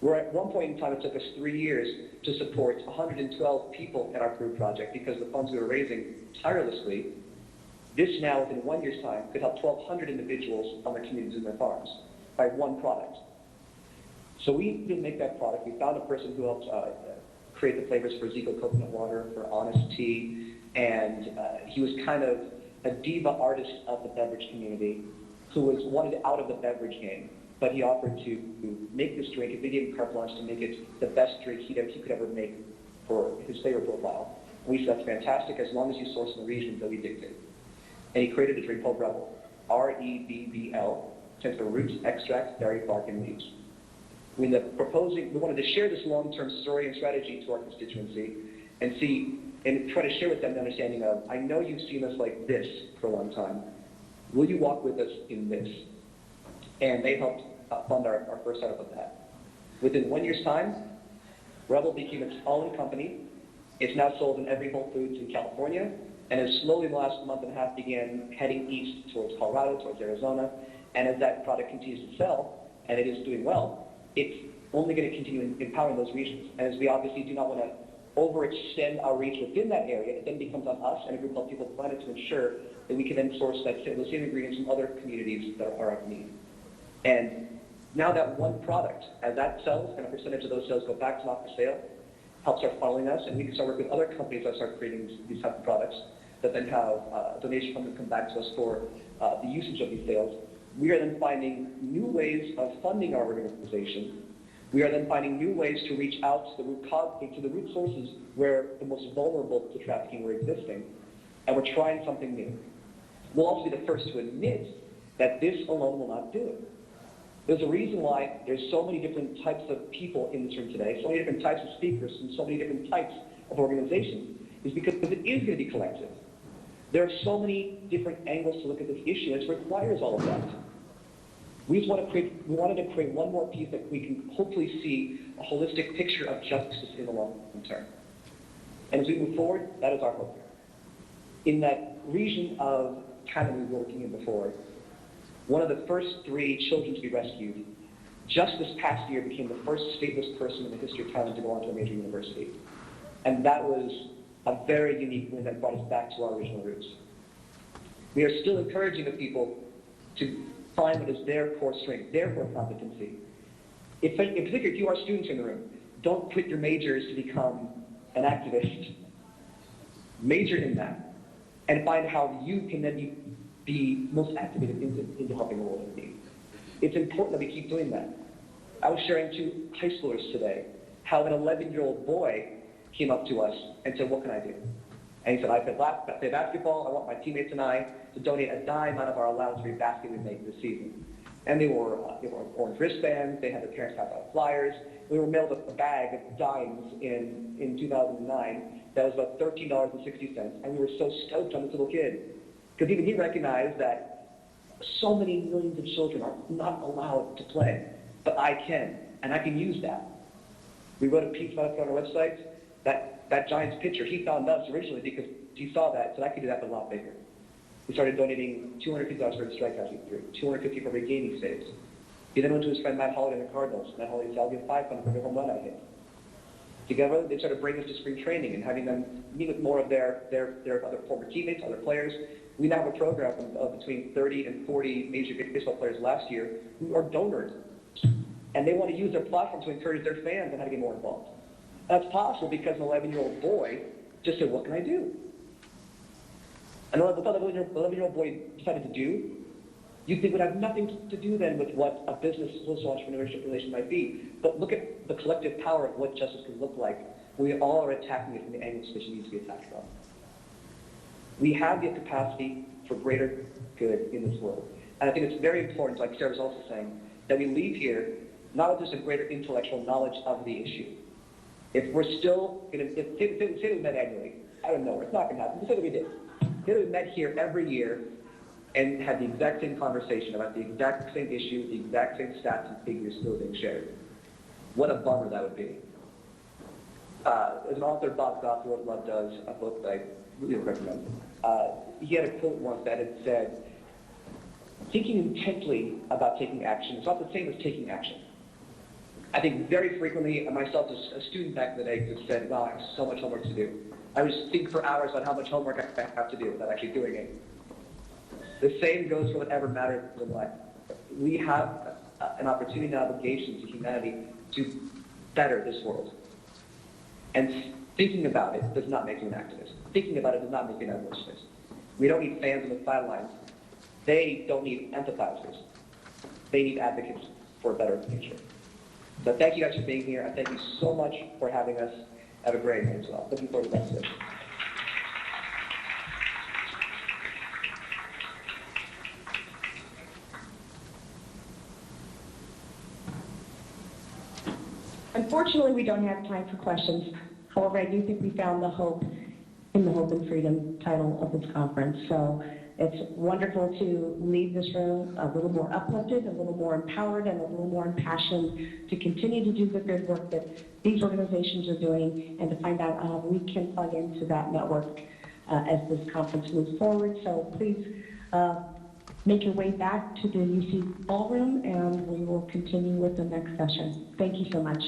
Where at one point in time, it took us 3 years to support 112 people in our Peru project because the funds we were raising tirelessly, this now, within 1 year's time, could help 1,200 individuals on their communities and their farms by one product. So we didn't make that product. We found a person who helped create the flavors for Zico coconut water, for Honest tea, and he was kind of a diva artist of the beverage community who wanted out of the beverage game, but he offered to make this drink, if they gave him carte blanche to make it the best drink he could ever make for his flavor profile. And we said, that's fantastic, as long as you source in the region that we dictate. And he created a drink called Rebel, R-E-B-B-L, stands for roots, extracts, berry, bark, and leaves. We wanted to share this long-term story and strategy to our constituency and try to share with them the understanding of, I know you've seen us like this for a long time. Will you walk with us in this? And they helped fund our first startup of that. Within 1 year's time, Rebel became its own company. It's now sold in every Whole Foods in California. and has slowly in the last month and a half began heading east towards Colorado, towards Arizona, and as that product continues to sell, and it is doing well, it's only going to continue empowering those regions. And as we obviously do not want to overextend our reach within that area, it then becomes on us and a group of People Planet to ensure that we can then source those same ingredients from other communities that are of need. And now that one product, as that sells and a percentage of those sales go back to not for sale, helps start following us, and we can start working with other companies that start creating these types of products that then have donation funds that come back to us for the usage of these sales. We are then finding new ways of funding our organization. We are then finding new ways to reach out to the root sources where the most vulnerable to trafficking were existing, and we're trying something new. We'll also be the first to admit that this alone will not do it. There's a reason why there's so many different types of people in this room today, so many different types of speakers, and so many different types of organizations, is because it is going to be collective. There are so many different angles to look at this issue, and it requires all of that. We wanted to create one more piece that we can hopefully see a holistic picture of justice in the long term. And as we move forward, that is our hope. In that region of Canada we were working in before, one of the first 3 children to be rescued just this past year became the first stateless person in the history of Thailand to go on to a major university. And that was a very unique win that brought us back to our original roots. We are still encouraging the people to find what is their core strength, their core competency. In particular, if you are students in the room, don't quit your majors to become an activist. Major in that, and find how you can then be most activated into helping the world in need. It's important that we keep doing that. I was sharing 2 high schoolers today how an 11-year-old boy came up to us and said, "What can I do?" And he said, "I play basketball. I want my teammates and I to donate a dime out of our allowance for every basket we make this season." And they were orange wristbands. They had their parents pass out flyers. We were mailed a bag of dimes in 2009 that was about $13.60, and we were so stoked on this little kid because even he recognized that so many millions of children are not allowed to play, but I can, and I can use that. We wrote a piece about it on our website. That Giants pitcher, he found us originally because he saw that, so I could do that but a lot bigger. We started donating $250 for every strikeout he threw, $250 for every game he saves. He then went to his friend Matt Holliday in the Cardinals. Matt Holliday said, "I'll give $500 for every home run I hit." Together, they started bringing us to spring training and having them meet with more of their other former teammates, other players. We now have a program of between 30 and 40 Major League Baseball players last year who are donors. And they want to use their platform to encourage their fans on how to get more involved. That's possible because an 11-year-old boy just said, "What can I do?" And what the 11-year-old boy decided to do, you'd think would have nothing to do then with what a business social entrepreneurship relation might be. But look at the collective power of what justice could look like when we all are attacking it from the angles which it needs to be attacked from. We have the capacity for greater good in this world. And I think it's very important, like Sarah was also saying, that we leave here not with just a greater intellectual knowledge of the issue. If we're still going to, say we met annually, I don't know, it's not going to happen, say that we did. Say that we met here every year and had the exact same conversation about the exact same issue, the exact same stats and figures still being shared. What a bummer that would be. As an author, Bob Goff, who wrote Love Does, a book that I really recommend, he had a quote once that had said, "Thinking intently about taking action is not the same as taking action." I think very frequently, myself as a student back in the day, just said, "Wow, I have so much homework to do." I would think for hours about how much homework I have to do without actually doing it. The same goes for whatever matters in life. We have an opportunity and obligation to humanity to better this world. And thinking about it does not make you an activist. Thinking about it does not make you an abolitionist. We don't need fans on the sidelines. They don't need empathizers. They need advocates for a better future. So thank you guys for being here. And thank you so much for having us. Have a great night as well. Looking forward to the rest of it. Unfortunately, we don't have time for questions. However, I do think we found the hope in the Hope and Freedom title of this conference. So it's wonderful to leave this room a little more uplifted, a little more empowered, and a little more impassioned to continue to do the good work that these organizations are doing and to find out how we can plug into that network as this conference moves forward. So please make your way back to the UC ballroom, and we will continue with the next session. Thank you so much.